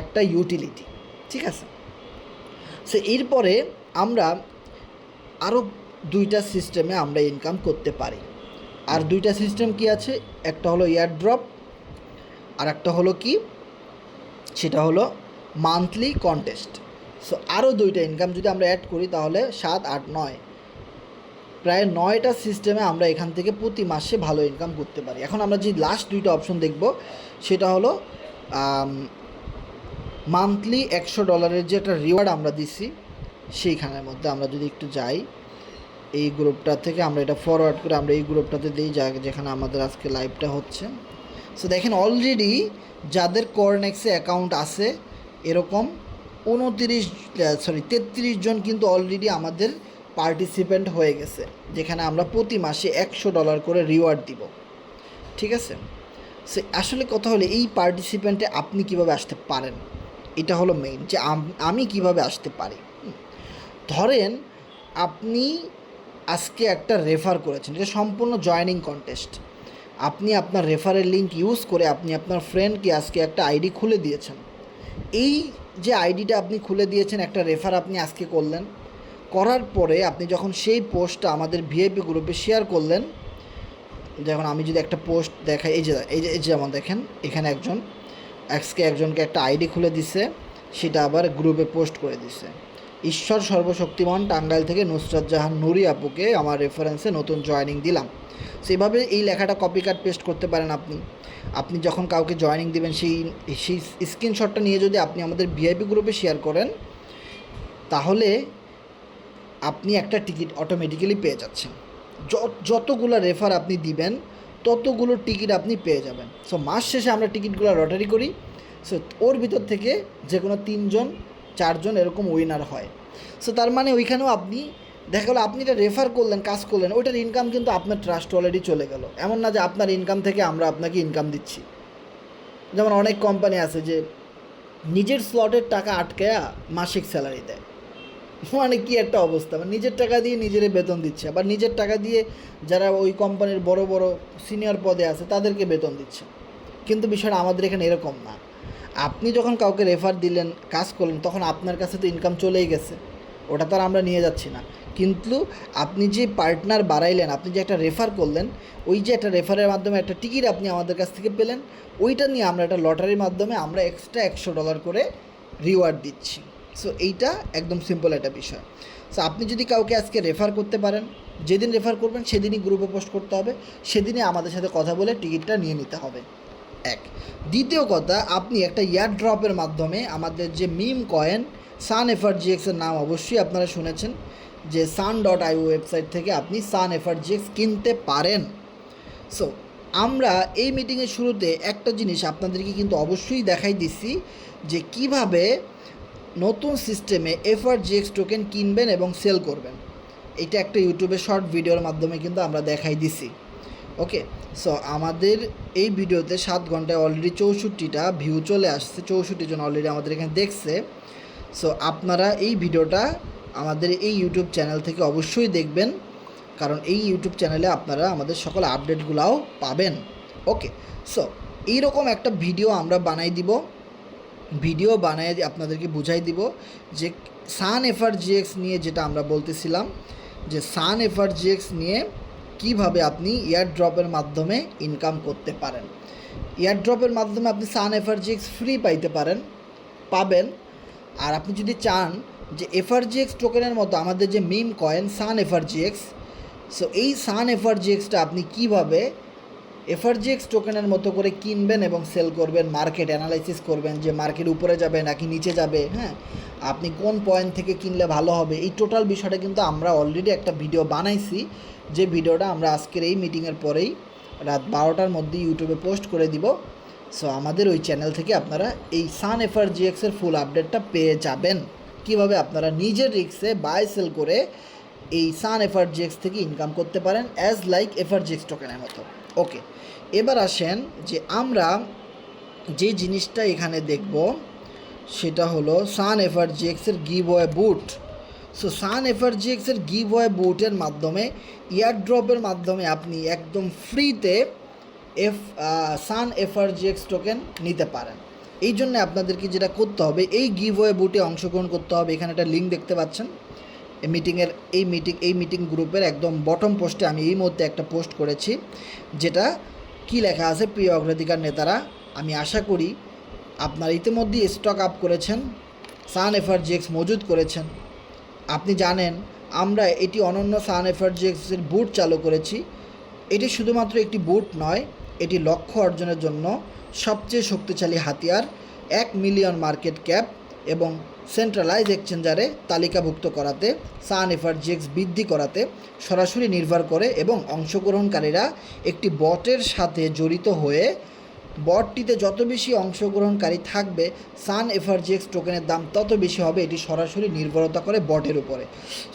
[SPEAKER 1] একটা ইউটিলিটি, ঠিক আছে? সো এরপরে আমরা আরও 2টা সিস্টেমে আমরা ইনকাম করতে পারি। আর 2টা সিস্টেম কি আছে? একটা হলো এয়ারড্রপ, আর একটা হলো কি, সেটা হলো মান্থলি কন্টেস্ট। সো আরও 2টা ইনকাম যদি আমরা অ্যাড করি তাহলে 7, 8, 9, প্রায় 9টা সিস্টেমে আমরা এখান থেকে প্রতি মাসে ভালো ইনকাম করতে পারি। এখন আমরা যে লাস্ট 2টা অপশন দেখব সেটা হলো মান্থলি $100 যে একটা রিওয়ার্ড আমরা দিছি, সেইখানের মধ্যে আমরা যদি একটু যাই, এই গ্রুপটা থেকে আমরা এটা ফরওয়ার্ড করে আমরা এই গ্রুপটাতে দিই, যেখানে আমাদের আজকে লাইভটা হচ্ছে। সো দেখেন অলরেডি যাদের কর্নেক্সে অ্যাকাউন্ট আছে এরকম 33 জন কিন্তু অলরেডি আমাদের পার্টিসিপেন্ট হয়ে গেছে, যেখানে আমরা প্রতি মাসে $100 করে রিওয়ার্ড দিব। ঠিক আছে, সে আসলে কথা হলো এই পার্টিসিপেন্টে আপনি কিভাবে আসতে পারেন, এটা হলো মেইন, যে আমি কিভাবে আসতে পারি। ধরেন আপনি আজকে একটা রেফার করেছেন, এটা সম্পূর্ণ জয়েনিং কন্টেস্ট। আপনি আপনার রেফারের লিঙ্ক ইউজ করে আপনি আপনার ফ্রেন্ডকে আজকে একটা আইডি খুলে দিয়েছেন। এই যে আইডিটা আপনি খুলে দিয়েছেন, একটা রেফার আপনি আজকে করলেন, করার পরে আপনি যখন সেই পোস্টটা আমাদের ভিআইপি গ্রুপে শেয়ার করলেন, যখন আমি যদি একটা পোস্ট দেখাই, এই যে যেমন দেখেন এখানে একজনকে একটা আইডি খুলে দিছে, সেটা আবার গ্রুপে পোস্ট করে দিছে, ঈশ্বর সর্বশক্তিমান টাঙ্গাইল থেকে নুসরাত জাহান নুরি আপুকে আমার রেফারেন্সে নতুন জয়েনিং দিলাম। সেইভাবে এই লেখাটা কপি কাট পেস্ট করতে পারেন আপনি যখন কাউকে জয়েনিং দেবেন সেই স্ক্রিনশটটা নিয়ে যদি আপনি আমাদের ভিআইপি গ্রুপে শেয়ার করেন, তাহলে আপনি একটা টিকিট অটোমেটিক্যালি পেয়ে যাচ্ছেন। যতগুলো রেফার আপনি দিবেন ততগুলো টিকিট আপনি পেয়ে যাবেন। সো মাস শেষে আমরা টিকিটগুলো লটারি করি। সো ওর ভিতর থেকে যে কোনো 3 জন 4 জন এরকম উইনার হয়। সো তার মানে ওইখানেও আপনি দেখা গেলো আপনি এটা রেফার করলেন, কাজ করলেন, ওইটার ইনকাম কিন্তু আপনার ট্রাস্ট অলরেডি চলে গেল। এমন না যে আপনার ইনকাম থেকে আমরা আপনাকে ইনকাম দিচ্ছি। যেমন অনেক কোম্পানি আছে যে নিজের স্লটের টাকা আটকায়া মাসিক স্যালারি দেয়, মানে কী একটা অবস্থা, মানে নিজের টাকা দিয়ে নিজেরই বেতন দিচ্ছে, আবার নিজের টাকা দিয়ে যারা ওই কোম্পানির বড় বড় সিনিয়র পদে আছে তাদেরকে বেতন দিচ্ছে। কিন্তু বিষয়টা আমাদের এখানে এরকম না। আপনি যখন কাউকে রেফার দিলেন, কাজ করলেন, তখন আপনার কাছে তো ইনকাম চলেই গেছে, ওটা তো আর আমরা নিয়ে যাচ্ছি না। কিন্তু আপনি যে পার্টনার বাড়াইলেন, আপনি যে একটা রেফার করলেন, ওই যে একটা রেফারের মাধ্যমে একটা টিকিট আপনি আমাদের কাছ থেকে পেলেন, ওইটা নিয়ে আমরা একটা লটারির মাধ্যমে আমরা এক্সট্রা $100 করে রিওয়ার্ড দিচ্ছি। সো এইটা একদম সিম্পল একটা বিষয়। সো আপনি যদি কাউকে আজকে রেফার করতে পারেন, যেদিন রেফার করবেন সেদিনই গ্রুপে পোস্ট করতে হবে, সেদিনই আমাদের সাথে কথা বলে টিকিটটা নিয়ে নিতে হবে। এক, দ্বিতীয় কথা, আপনি একটা ইয়ার ড্রপের মাধ্যমে আমাদের যে মিম কয়েন সান এফআরজিএক্সের নাম অবশ্যই আপনারা শুনেছেন, যে sun.io ওয়েবসাইট থেকে আপনি সান এফআরজিএক্স কিনতে পারেন। সো আমরা এই মিটিংয়ের শুরুতে একটা জিনিস আপনাদেরকে কিন্তু অবশ্যই দেখাই দিচ্ছি, যে কিভাবে নতুন সিস্টেমে এফআরজিএক্স টোকেন কিনবেন এবং সেল করবেন। এটা একটা ইউটিউবে শর্ট ভিডিওর মাধ্যমে কিন্তু আমরা দেখাই দিছি। ওকে, সো আমাদের এই ভিডিওতে 7 ঘন্টায় অলরেডি 64টা ভিউ চলে আসছে, 64 জন অলরেডি আমাদের এখানে দেখছে। সো আপনারা এই ভিডিওটা আমাদের এই ইউটিউব চ্যানেল থেকে অবশ্যই দেখবেন, কারণ এই ইউটিউব চ্যানেলে আপনারা আমাদের সকল আপডেটগুলোও পাবেন। ওকে, সো এইরকম একটা ভিডিও আমরা বানাই দিব, ভিডিও বানায় আপনাদেরকে বুঝাই দিব যে সান এফআরজিএক্স নিয়ে, যেটা আমরা বলতেছিলাম যে সান এফআরজিএক্স নিয়ে কিভাবে আপনি এয়ারড্রপের মাধ্যমে ইনকাম করতে পারেন। এয়ারড্রপের মাধ্যমে আপনি সান এফআরজিএক্স ফ্রি পাবেন। আর আপনি যদি চান যে এফআরজিএক্স টোকেনের মতো আমাদের যে মিম কয়েন সান এফআরজিএক্স, সো এই সান এফআরজিএক্সটা আপনি কিভাবে এফআরজিএক্স টোকেনের মতো করে কিনবেন এবং সেল করবেন, মার্কেট অ্যানালাইসিস করবেন যে মার্কেট উপরে যাবে নাকি নিচে যাবে, হ্যাঁ, আপনি কোন পয়েন্ট থেকে কিনলে ভালো হবে, এই টোটাল বিষয়টা কিন্তু আমরা অলরেডি একটা ভিডিও বানাইছি, যে ভিডিওটা আমরা আজকের এই মিটিংয়ের পরেই রাত 12টার মধ্যে ইউটিউবে পোস্ট করে দিব। সো আমাদের ওই চ্যানেল থেকে আপনারা এই সান এফআরজিএক্সের ফুল আপডেটটা পেয়ে যাবেন, কিভাবে আপনারা নিজের রিস্কে বাই সেল করে এই সান এফআরজিএক্স থেকে ইনকাম করতে পারেন, অ্যাজ লাইক এফআরজিএক্স টোকেনের মতো। ওকে, এবার আসেন যে আমরা যে জিনিসটা এখানে দেখব সেটা হলো সান এফআরজিএক্সের গিভওয়ে বুট। সো সান এফআরজিএক্সের গিভওয়ে বুটের মাধ্যমে এয়ারড্রপের মাধ্যমে আপনি একদম ফ্রিতে সান এফআরজিএক্স টোকেন নিতে পারেন। এই জন্য আপনাদেরকে যেটা করতে হবে, এই গিভওয়ে বুটে অংশগ্রহণ করতে হবে। এখানে একটা লিঙ্ক দেখতে পাচ্ছেন, এই মিটিং গ্রুপের একদম বটম পোস্টে আমি এই মুহূর্তে একটা পোস্ট করেছি, যেটা কি লেখা আছে, প্রিয় অগ্রাধিকার নেতারা আমি আশা করি আপনারা ইতিমধ্যেই স্টক আপ করেছেন, সান এফআরজিএক্স মজুদ করেছেন। আপনি জানেন আমরা এটি অনন্য সান এফআরজিএক্সের বুট চালু করেছি। এটি শুধুমাত্র একটি বুট নয়, এটি লক্ষ্য অর্জনের জন্য সবচেয়ে শক্তিশালী হাতিয়ার। 1 মিলিয়ন মার্কেট ক্যাপ এবং সেন্ট্রালাইজ এক্সচেঞ্জারে তালিকাভুক্ত করাতে, সান এফআরজিএক্স বৃদ্ধি করাতে সরাসরি নির্ভর করে এবং অংশগ্রহণকারীরা একটি বটের সাথে জড়িত হয়ে বটটিতে যত বেশি অংশগ্রহণকারী থাকবে সান এফআরজিএক্স টোকেনের দাম তত বেশি হবে। এটি সরাসরি নির্ভরতা করে বটের উপরে।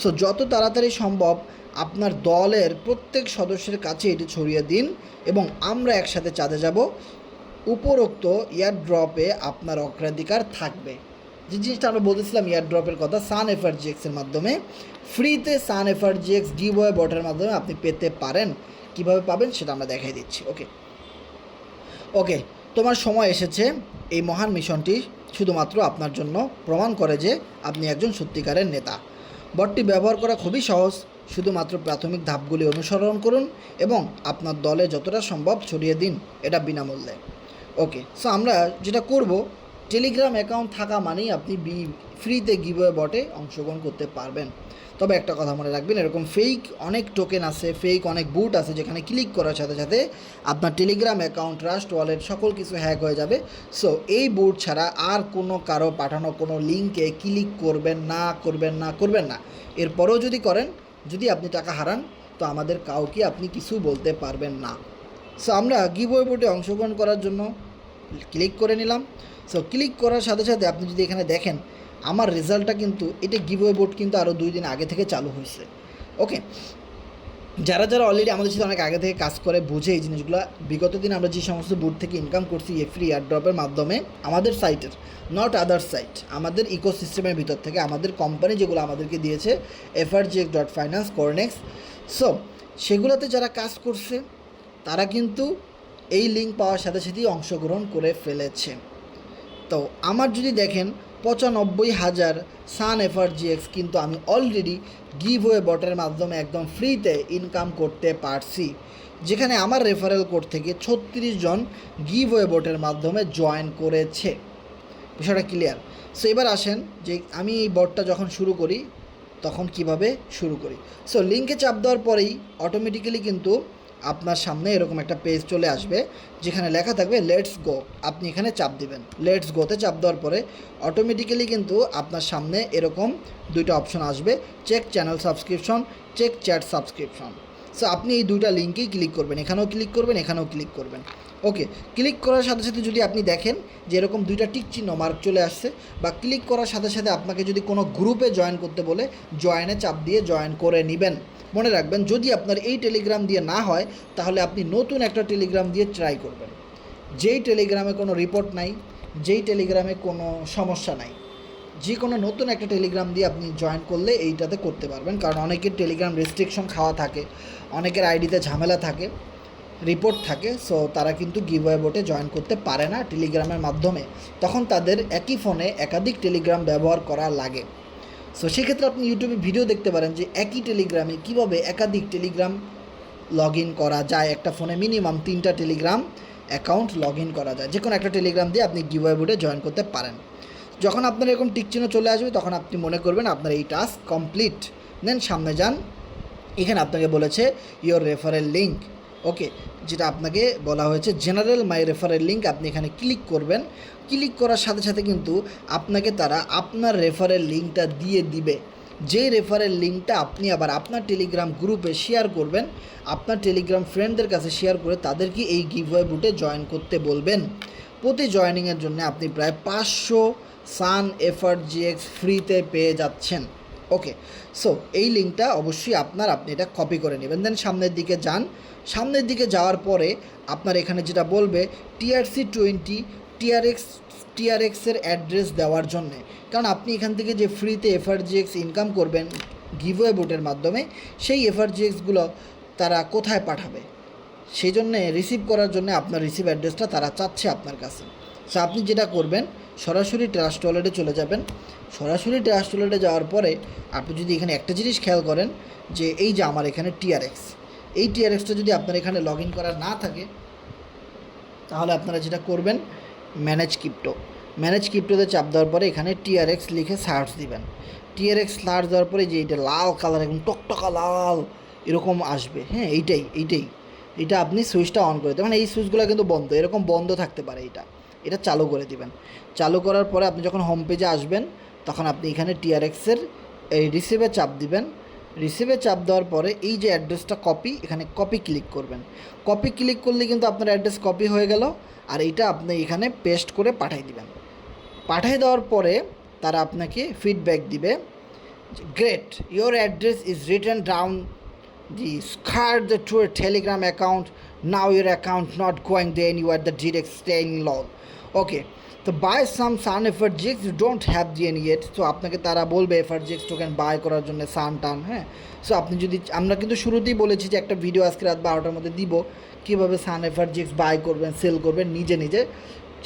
[SPEAKER 1] সো যত তাড়াতাড়ি সম্ভব আপনার দলের প্রত্যেক সদস্যের কাছে এটি ছড়িয়ে দিন এবং আমরা একসাথে চাঁদে যাব। উপরোক্ত এয়ারড্রপে আপনার অগ্রাধিকার থাকবে। যে জিনিসটা আমরা বলতেছিলাম এয়ারড্রপের কথা, সান এফআরজিএক্সের মাধ্যমে ফ্রিতে সান এফআরজিএক্স গিভওয়ে বটের মাধ্যমে আপনি পেতে পারেন। কিভাবে পাবেন সেটা আমরা দেখাই দিচ্ছি। ওকে, তোমার সময় এসেছে। এই মহান মিশনটি শুধুমাত্র আপনার জন্য প্রমাণ করে যে আপনি একজন সত্যিকারের নেতা। বটটি ব্যবহার করা খুবই সহজ। শুধুমাত্র প্রাথমিক ধাপগুলি অনুসরণ করুন এবং আপনার দলে যতটা সম্ভব ছড়িয়ে দিন, এটা বিনামূল্যে। ওকে, সো আমরা যেটা করব, টেলিগ্রাম অ্যাকাউন্ট থাকা মানেই আপনি ফ্রিতে গিভওয়ে বটে অংশগ্রহণ করতে পারবেন। তবে একটা কথা মনে রাখবেন, এরকম ফেক অনেক টোকেন আছে, ফেক অনেক বুট আছে, যেখানে ক্লিক করার সাথে সাথে আপনার টেলিগ্রাম অ্যাকাউন্ট, ট্রাস্ট ওয়ালেট সকল কিছু হ্যাক হয়ে যাবে। সো এই বুট ছাড়া আর কোনো কারো পাঠানো কোনো লিঙ্কে ক্লিক করবেন না। এরপরেও যদি করেন, যদি আপনি টাকা হারান, তো আমাদের কাউকে আপনি কিছু বলতে পারবেন না। সো আমরা গিভওয়ে বোটে অংশগ্রহণ করার জন্য ক্লিক করে নিলাম। সো ক্লিক করার সাথে সাথে আপনি যদি এখানে দেখেন আমার রেজাল্টটা কিন্তু, এটা গিভওয়ে বোট কিন্তু আরও 2 দিন আগে থেকে চালু হয়েছে। ওকে, যারা অলরেডি আমাদের সাথে অনেক আগে থেকে কাজ করে বুঝে এই জিনিসগুলো, বিগত দিন আমরা যে সমস্ত বুট থেকে ইনকাম করছি ফ্রি এয়ারড্রপের মাধ্যমে আমাদের সাইটের, নট আদার সাইট, আমাদের ইকোসিস্টেমের ভিতর থেকে আমাদের কোম্পানি যেগুলো আমাদেরকে দিয়েছে frgx.finance, Cornex, সো সেগুলোতে যারা কাজ করছে তারা কিন্তু এই লিঙ্ক পাওয়ার সাথে সাথেই অংশগ্রহণ করে ফেলেছে। তো আমার যদি দেখেন 95,000 সান এফআরজিএক্স কিন্তু আমি অলরেডি গিভওয়ে বটের মাধ্যমে একদম ফ্রিতে ইনকাম করতে পারছি, যেখানে আমার রেফারেল কোড থেকে 36 জন গিভওয়ে বটের মাধ্যমে জয়েন করেছে। বিষয়টা ক্লিয়ার? সো এবার আসেন যে আমি এই বটটা যখন শুরু করি তখন কিভাবে শুরু করি। সো লিঙ্কে চাপ দেওয়ার পরেই অটোমেটিক্যালি কিন্তু আপনার সামনে এরকম একটা পেজ চলে আসবে যেখানে লেখা থাকবে লেটস গো। আপনি এখানে চাপ দিবেন। লেটস গোতে চাপ দেওয়ার পরে অটোমেটিক্যালি কিন্তু আপনার সামনে এরকম 2টা অপশন আসবে, check channel subscription, check chat subscription. So আপনি এই 2টা লিঙ্কেই ক্লিক করবেন, এখানেও ক্লিক করবেন, এখানেও ক্লিক করবেন। ওকে, ক্লিক করার সাথে সাথে যদি আপনি দেখেন যে এরকম 2টা টিক চিহ্ন মার্ক চলে আসছে, বা ক্লিক করার সাথে সাথে আপনাকে যদি কোনো গ্রুপে জয়েন করতে বলে জয়েনে চাপ দিয়ে জয়েন করে নেবেন। মনে রাখবেন, যদি আপনার এই টেলিগ্রাম দিয়ে না হয় তাহলে আপনি নতুন একটা টেলিগ্রাম দিয়ে ট্রাই করবেন, যেই টেলিগ্রামে কোনো রিপোর্ট নাই, যেই টেলিগ্রামে কোনো সমস্যা নাই, যে কোনো নতুন একটা টেলিগ্রাম দিয়ে আপনি জয়েন করলে এইটাতে করতে পারবেন। কারণ অনেকের টেলিগ্রাম রেস্ট্রিকশন খাওয়া থাকে, অনেকের আইডিতে ঝামেলা থাকে, রিপোর্ট থাকে, সো তারা কিন্তু গিভওয়ে বোটে জয়েন করতে পারে না টেলিগ্রামের মাধ্যমে। তখন তাদের একই ফোনে একাধিক টেলিগ্রাম ব্যবহার করা লাগে। সো সেক্ষেত্রে আপনি ইউটিউবে ভিডিও দেখতে পারেন যে একই টেলিগ্রামে কীভাবে একাধিক টেলিগ্রাম লগ ইন করা যায়। একটা ফোনে মিনিমাম 3টা টেলিগ্রাম অ্যাকাউন্ট লগ ইন করা যায়। যে কোনো একটা টেলিগ্রাম দিয়ে আপনি গিভওয়ে বোটে জয়েন করতে পারেন। যখন আপনার এরকম টিকচিহ্ন চলে আসবে তখন আপনি মনে করবেন আপনার এই টাস্ক কমপ্লিট। দেন সামনে যান, এখানে আপনাকে বলেছে ইয়োর রেফারেল লিঙ্ক। ওকে, যেটা আপনাকে বলা হয়েছে জেনারেল মাই রেফারেল লিঙ্ক, আপনি এখানে ক্লিক করবেন। ক্লিক করার সাথে সাথে কিন্তু আপনাকে তারা আপনার রেফারেল লিঙ্কটা দিয়ে দিবে, যেই রেফারেল লিঙ্কটা আপনি আবার আপনার টেলিগ্রাম গ্রুপে শেয়ার করবেন, আপনার টেলিগ্রাম ফ্রেন্ডদের কাছে শেয়ার করে তাদেরকে এই গিভওয়ে বুটে জয়েন করতে বলবেন। প্রতি জয়েনিংয়ের জন্য আপনি প্রায় 500 সান এফআরজিএক্স ফ্রিতে পেয়ে যাচ্ছেন। ওকে, সো এই লিঙ্কটা অবশ্যই আপনি এটা কপি করে নেবেন। দেন সামনের দিকে যান। সামনের দিকে যাওয়ার পরে আপনার এখানে যেটা বলবে TRC20 টিআরএক্সের অ্যাড্রেস দেওয়ার জন্যে, কারণ আপনি এখান থেকে যে ফ্রিতে এফআরজিএক্স ইনকাম করবেন গিভওয়ে বোটের মাধ্যমে, সেই এফআরজিএক্সগুলো তারা কোথায় পাঠাবে, সেই জন্যে রিসিভ করার জন্য আপনার রিসিভ অ্যাড্রেসটা তারা চাচ্ছে আপনার কাছে। সো আপনি যেটা করবেন, সরাসরি ট্রাস্ট ওয়ালেটে চলে যাবেন। সরাসরি ট্রাস্ট ওয়ালেটে যাওয়ার পরে আপনি যদি এখানে একটা জিনিস খেয়াল করেন যে এই যে আমার এখানে টিআরএক্স, এই টিআরএক্সটা যদি আপনার এখানে লগ ইন করা না থাকে, তাহলে আপনারা যেটা করবেন, ম্যানেজ ক্রিপ্টোতে চাপ দেওয়ার পরে এখানে টিআরএক্স লিখে সার্চ দিবেন। টিআরএক্স সার্চ দেওয়ার পরে যে এটা লাল কালার, একদম টকটকা লাল এরকম আসবে, হ্যাঁ এইটা আপনি সুইচটা অন করে দেবেন। এই সুইচগুলো কিন্তু বন্ধ, এরকম বন্ধ থাকতে পারে, এটা চালু করে দিবেন। চালু করার পরে আপনি যখন হোম পেজে আসবেন তখন আপনি এখানে টিআরএক্সের এই রিসিভে চাপ দিবেন। রিসিভে চাপ দেওয়ার পরে এই যে অ্যাড্রেসটা কপি, এখানে কপি ক্লিক করবেন। কপি ক্লিক করলে কিন্তু আপনার অ্যাড্রেস কপি হয়ে গেল, আর এইটা আপনি এখানে পেস্ট করে পাঠিয়ে দিবেন। পাঠিয়ে দেওয়ার পরে তারা আপনাকে ফিডব্যাক দিবে, great, your address is written down the scar the to Telegram account, now your account not going they anywhere, the direct staying log. Okay, তো by some sun FRGX, you don't have the any yet. So আপনাকে তারা বলবে FRGX token by করার জন্য সান টান, হ্যাঁ। So আপনি যদি, আমরা কিন্তু শুরুতেই বলেছি যে একটা ভিডিও আজকে রাত 12টার মধ্যে দিব, কীভাবে সান এফআরজিএক্স বাই করবেন, সেল করবেন নিজে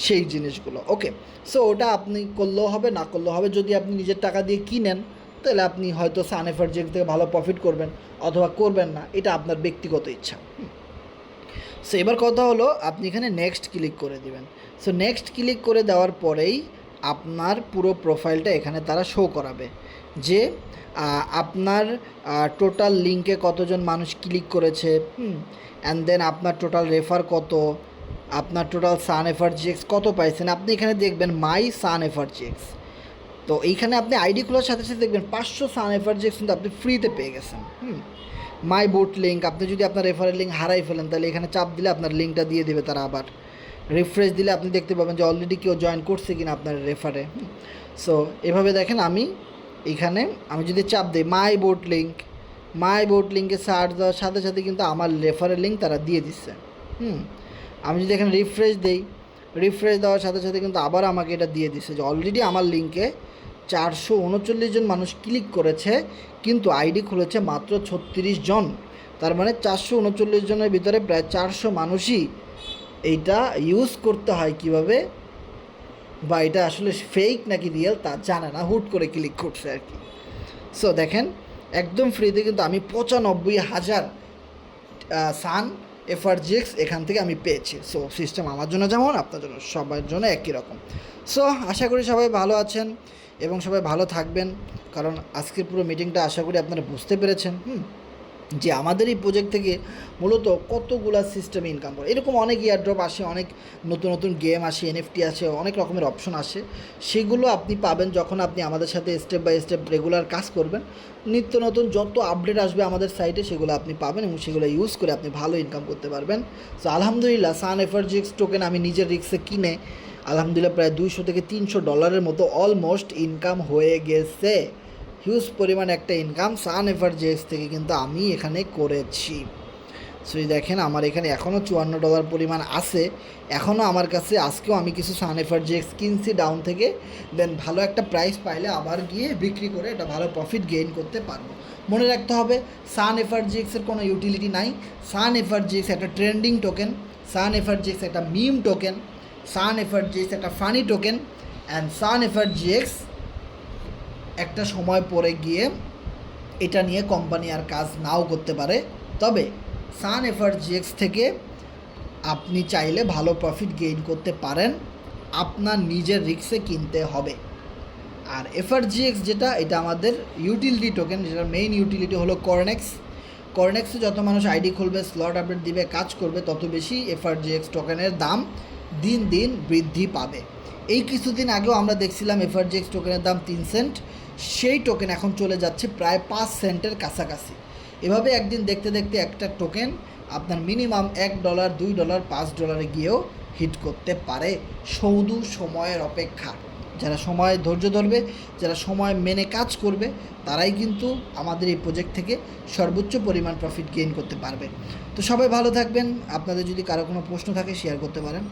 [SPEAKER 1] সেই জিনিসগুলো। ওকে, সো ওটা আপনি করলেও হবে, না করলেও হবে। যদি আপনি নিজের টাকা দিয়ে কিনেন তাহলে আপনি হয়তো সান এফআরজিএক্স থেকে ভালো প্রফিট করবেন, অথবা করবেন না, এটা আপনার ব্যক্তিগত ইচ্ছা। সো এবার কথা হলো, আপনি এখানে নেক্সট ক্লিক করে দিবেন। সো নেক্সট ক্লিক করে দেওয়ার পরেই আপনার পুরো প্রোফাইলটা এখানে তারা শো করাবে যে আপনার টোটাল লিঙ্কে কতজন মানুষ ক্লিক করেছে, অ্যান্ড দেন আপনার টোটাল রেফার কত, আপনার টোটাল সান এফআরজিএক্স কত পাইছেন। আপনি এখানে দেখবেন মাই সান এফআরজিএক্স। তো এইখানে আপনি আইডি খোলার সাথে সাথে দেখবেন 500 সান এফআরজিএক্স কিন্তু আপনি ফ্রিতে পেয়ে গেছেন। মাই বুট লিঙ্ক, আপনি যদি আপনার রেফারের লিঙ্ক হারাই ফেলেন তাহলে এখানে চাপ দিলে আপনার লিঙ্কটা দিয়ে দেবে তারা, আবার রিফ্রেশ দিলে আপনি দেখতে পাবেন যে অলরেডি কেউ জয়েন করছে কিনা আপনার রেফারে। সো এভাবে দেখেন, আমি যদি চাপ দিই মাই বুট লিঙ্কে সার্চ দেওয়ার সাথে সাথে কিন্তু আমার রেফারের লিঙ্ক তারা দিয়ে দিচ্ছে। আমি যদি এখানে রিফ্রেশ দেওয়ার সাথে সাথে কিন্তু আবার আমাকে এটা দিয়ে দিচ্ছে যে অলরেডি আমার লিঙ্কে 439 জন মানুষ ক্লিক করেছে, কিন্তু আইডি খুলেছে মাত্র 36 জন। তার মানে 439 জনের ভিতরে প্রায় 400 মানুষই এইটা ইউজ করতে হয় কিভাবে, বা এটা আসলে ফেক নাকি রিয়েল তা জানে না, হুট করে ক্লিক করছে আর কি। সো দেখেন, একদম ফ্রিতে কিন্তু আমি 95,000 সান এফআরজিএক্স এখান থেকে আমি পেয়েছি। সো সিস্টেম আমার জন্য যেমন আপনার জন্য সবার জন্য একই রকম। সো আশা করি সবাই ভালো আছেন এবং সবাই ভালো থাকবেন, কারণ আজকের পুরো মিটিংটা আশা করি আপনারা বুঝতে পেরেছেন যে আমাদের এই প্রজেক্ট থেকে মূলত কতগুলা সিস্টেম ইনকাম করে। এরকম অনেক ইয়ারড্রপ আসে, অনেক নতুন গেম আসে, এনএফটি আসে, অনেক রকমের অপশন আসে। সেগুলো আপনি পাবেন যখন আপনি আমাদের সাথে স্টেপ বাই স্টেপ রেগুলার কাজ করবেন। নিত্য নতুন যত আপডেট আসবে আমাদের সাইটে সেগুলো আপনি পাবেন এবং সেগুলো ইউজ করে আপনি ভালো ইনকাম করতে পারবেন। সো আলহামদুলিল্লাহ, সান এফআরজিএক্স টোকেন আমি নিজের রিস্কে কিনে আলহামদুলিল্লাহ প্রায় $200 থেকে $300 মতো অলমোস্ট ইনকাম হয়ে গেছে। হিউজ পরিমাণ একটা ইনকাম সান এফআরজিএক্স থেকে কিন্তু আমি এখানে করেছি। সো দেখেন, আমার এখানে এখনও $54 পরিমাণ আছে। এখনও আমার কাছে, আজকেও আমি কিছু সান এফআরজিএক্স কিনছি ডাউন থেকে, দেন ভালো একটা প্রাইস পাইলে আবার গিয়ে বিক্রি করে এটা ভালো প্রফিট গেইন করতে পারবো। মনে রাখতে হবে, সান এফআরজিএক্সের কোনো ইউটিলিটি নাই। সান এফআরজিএক্স একটা ট্রেন্ডিং টোকেন, সান এফআরজিএক্স একটা মিম টোকেন, সান এফআরজিএক্স একটা funny token, and Sun FRGX একটা সময় পরে গিয়ে এটা নিয়ে কোম্পানি আর কাজ নাও করতে পারে। তবে সান এফআরজিএক্স থেকে আপনি চাইলে ভালো প্রফিট গেইন করতে পারেন, আপনার নিজের রিস্কে কিনতে হবে। আর এফআরজিএক্স যেটা, এটা আমাদের ইউটিলিটি টোকেন, যেটার মেইন ইউটিলিটি হলো কর্নেক্সে যত মানুষ আইডি খুলবে, স্লট আপডেট দিবে, কাজ করবে, তত বেশি এফআরজিএক্স টোকেনের দাম দিন দিন বৃদ্ধি পাবে। এই কিছুদিন আগেও আমরা দেখছিলাম এফআরজিএক্স টোকেনের দাম 3 সেন্ট, সেই টোকেন এখন চলে যাচ্ছে প্রায় 5 সেন্টের কাছাকাছি। এভাবে একদিন দেখতে দেখতে একটা টোকেন আপনার মিনিমাম $1, $2, $5 গিয়েও হিট করতে পারে, শুধু সময়ের অপেক্ষা। যারা সময় ধৈর্য ধরবে, যারা সময় মেনে কাজ করবে, তারাই কিন্তু আমাদের এই প্রজেক্ট থেকে সর্বোচ্চ পরিমাণ প্রফিট গেইন করতে পারবে। তো সবাই ভালো থাকবেন। আপনাদের যদি কারো কোনো প্রশ্ন থাকে শেয়ার করতে পারেন।